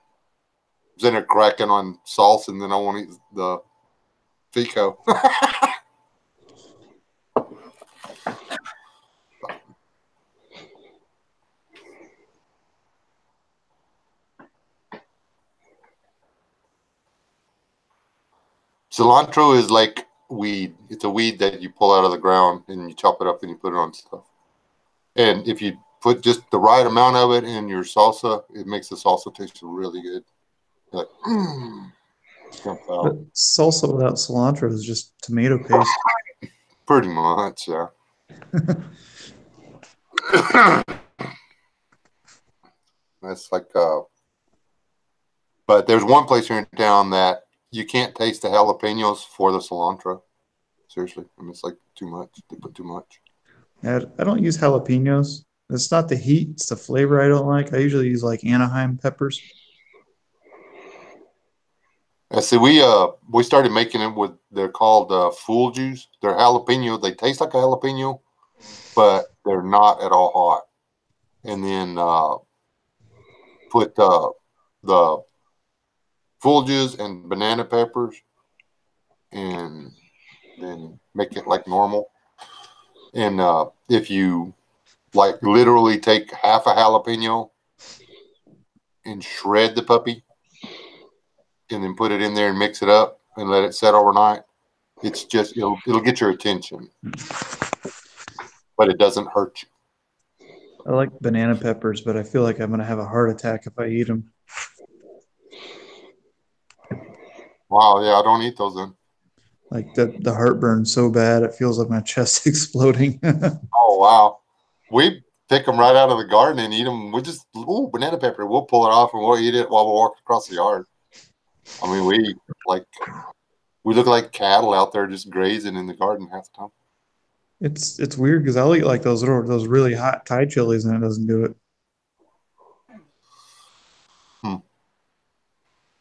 sitting there cracking on salsa, and then I want to eat the pico. Cilantro is like weed. It's a weed that you pull out of the ground and you chop it up and you put it on stuff. And if you put just the right amount of it in your salsa, it makes the salsa taste really good. Like, jump out. But salsa without cilantro is just tomato paste. Pretty much, yeah. That's like, but there's one place here in town that you can't taste the jalapenos for the cilantro. Seriously, I mean, it's like too much. They put too much. I don't use jalapenos. It's not the heat; it's the flavor I don't like. I usually use like Anaheim peppers. I see. We started making it with. They're called Fool Juice. They're jalapeno. They taste like a jalapeno, but they're not at all hot. And then put the Fool Juice and banana peppers, and then make it like normal. And if you like literally take half a jalapeno and shred the puppy and then put it in there and mix it up and let it set overnight, it's just it'll get your attention, but it doesn't hurt you. I like banana peppers, but I feel like I'm gonna have a heart attack if I eat them. Wow, yeah, I don't eat those then. Like the heartburn so bad it feels like my chest exploding. Oh wow, we pick them right out of the garden and eat them. We just banana pepper. We'll pull it off and we'll eat it while we're walking across the yard. I mean, we look like cattle out there just grazing in the garden half the time. It's weird because I'll eat like those really hot Thai chilies and it doesn't do it.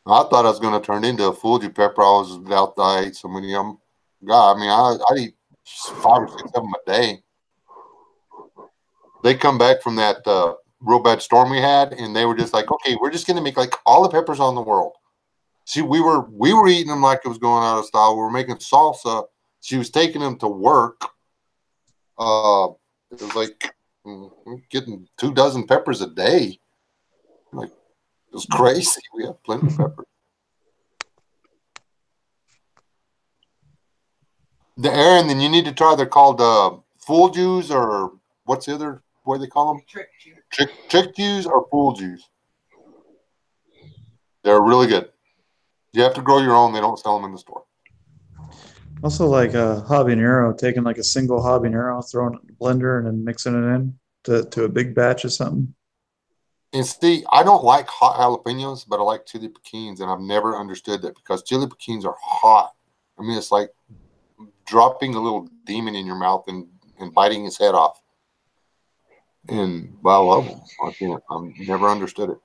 I thought I was going to turn into a Fuji pepper. I was out. I ate so many of them. God, I mean, I eat 5 or 6 of them a day. They come back from that real bad storm we had, and they were just like, okay, we're just going to make like all the peppers on the world. See, we were eating them like it was going out of style. We were making salsa. She was taking them to work. It was like getting 2 dozen peppers a day. Like, it was crazy. We have plenty of peppers. The Aaron, then you need to try. They're called Fool Jews, or what's the other way they call them? Trick you. Trick Jews or Fool Jews. They're really good. You have to grow your own. They don't sell them in the store. Also, like a habanero, taking like a single habanero, throwing it in the blender, and then mixing it in to a big batch of something. And see, I don't like hot jalapenos, but I like chili piquins, and I've never understood that because chili piquins are hot. I mean, it's like dropping a little demon in your mouth and biting his head off. And I love them. I've never understood it.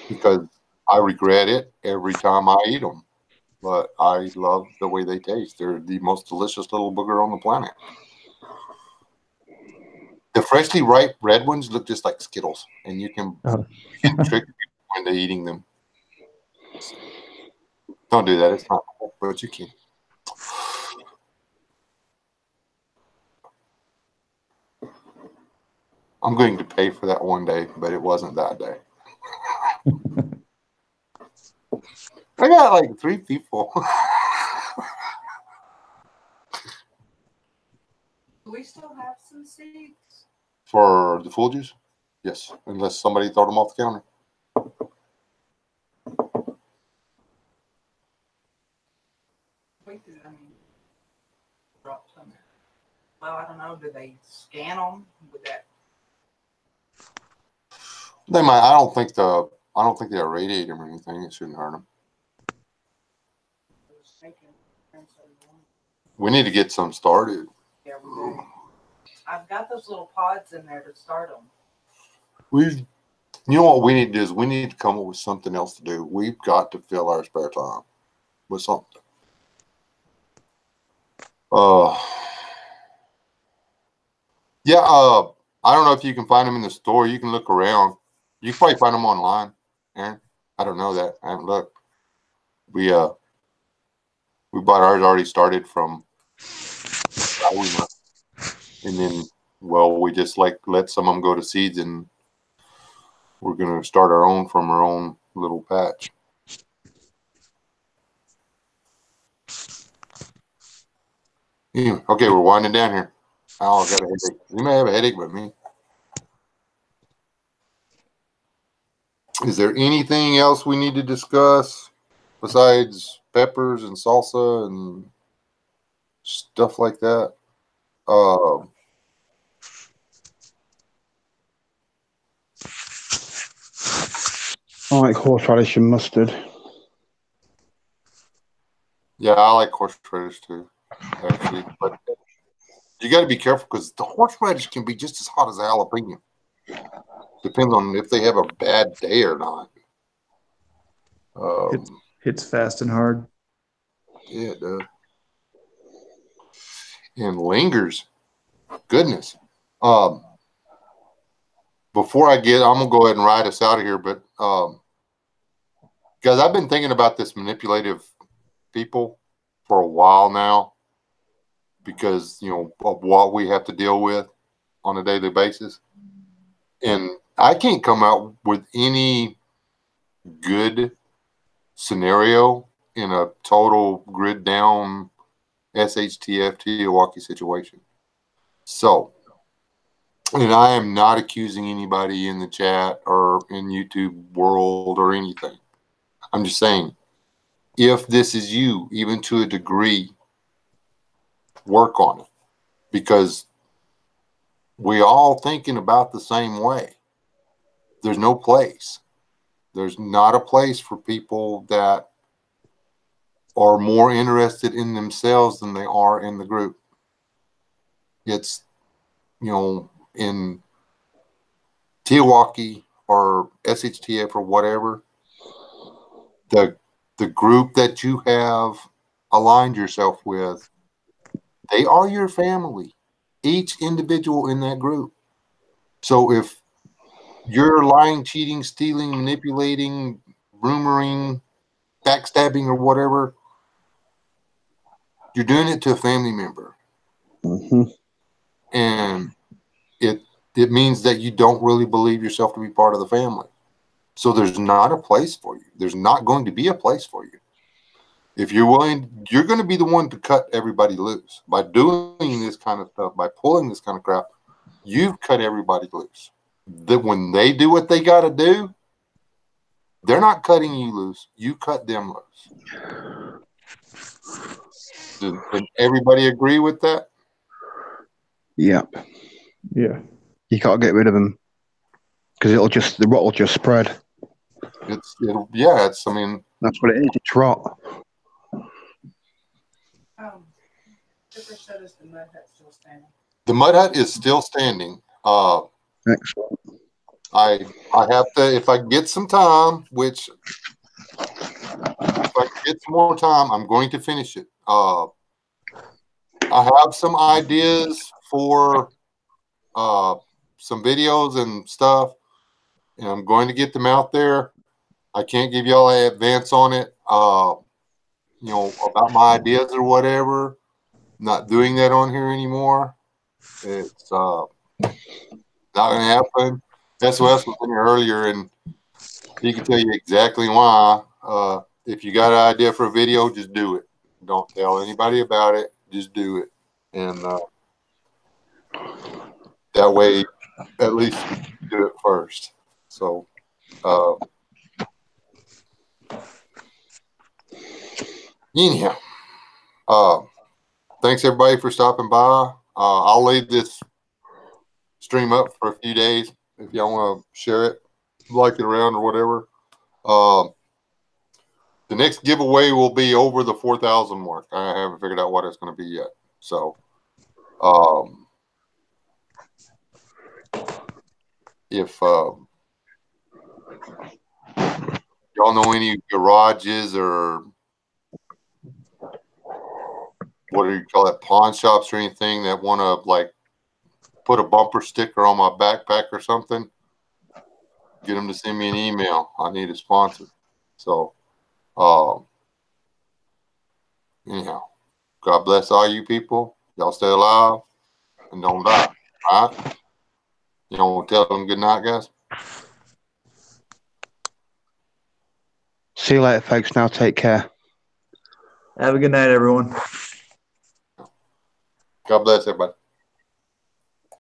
Because I regret it every time I eat them. But I love the way they taste. They're the most delicious little booger on the planet. The freshly ripe red ones look just like Skittles, and you can trick people into eating them. Don't do that. It's not cool, but you can. I'm going to pay for that one day, but it wasn't that day. I got like 3 people. Do we still have some seeds? For the Full Juice? Yes, unless somebody throw them off the counter. Wait, I mean, drop some. Well, I don't know. Do they scan them with that? They might. I don't think they irradiate them or anything. It shouldn't hurt them. We need to get some started. Yeah, we do. I've got those little pods in there to start them. You know what we need to do is we need to come up with something else to do. We've got to fill our spare time with something. Yeah. I don't know if you can find them in the store. You can look around. You can probably find them online, Aaron. I don't know that. I haven't looked. We bought ours already started from. And then, well, we just like let some of them go to seeds, and we're going to start our own from our own little patch. Yeah, okay, we're winding down here. Al, I got a headache. You may have a headache, but me. Is there anything else we need to discuss besides peppers and salsa and stuff like that? I like horseradish and mustard. Yeah, I like horseradish too, actually. But you got to be careful because the horseradish can be just as hot as a jalapeno. Depends on if they have a bad day or not. It hits fast and hard. Yeah, it does. And lingers. Goodness. Before I'm gonna go ahead and ride us out of here, but guys, I've been thinking about this manipulative people for a while now because of what we have to deal with on a daily basis, and I can't come out with any good scenario in a total grid down SHTF Milwaukee situation. So, and I am not accusing anybody in the chat or in YouTube world or anything. I'm just saying, if this is you, even to a degree, work on it, because we all thinking about the same way. There's no place. There's not a place for people that are more interested in themselves than they are in the group. It's, in Milwaukee or SHTF or whatever, the group that you have aligned yourself with, they are your family, each individual in that group. So if you're lying, cheating, stealing, manipulating, rumoring, backstabbing, or whatever, you're doing it to a family member. Mm-hmm. And it means that you don't really believe yourself to be part of the family. So there's not a place for you. There's not going to be a place for you. If you're willing, you're going to be the one to cut everybody loose. By doing this kind of stuff, by pulling this kind of crap, you've cut everybody loose. That when they do what they got to do, they're not cutting you loose. You cut them loose. Does everybody agree with that? Yep. Yeah. You can't get rid of them because the rot will just spread. I mean, That's what it is. It's rot. Chipper said, is the mud hut still standing? the mud hut is still standing. Excellent. I have to, if I get some time, which if I get some more time, I'm going to finish it. I have some ideas for some videos and stuff, and I'm going to get them out there. I can't give y'all an advance on it, about my ideas or whatever. Not doing that on here anymore. It's not going to happen. SOS was in here earlier, and he can tell you exactly why. If you got an idea for a video, just do it. Don't tell anybody about it. Just do it. And that way, at least do it first. So, anyhow, thanks everybody for stopping by. I'll leave this stream up for a few days if y'all want to share it, like it around or whatever. The next giveaway will be over the 4,000 mark. I haven't figured out what it's going to be yet. So, if y'all know any garages or what do you call it, pawn shops or anything that want to like put a bumper sticker on my backpack or something, get them to send me an email. I need a sponsor. So, anyhow, God bless all you people. Y'all stay alive and don't die. All right? You want to tell them good night, guys? See you later, folks. Now take care. Have a good night, everyone. God bless everybody.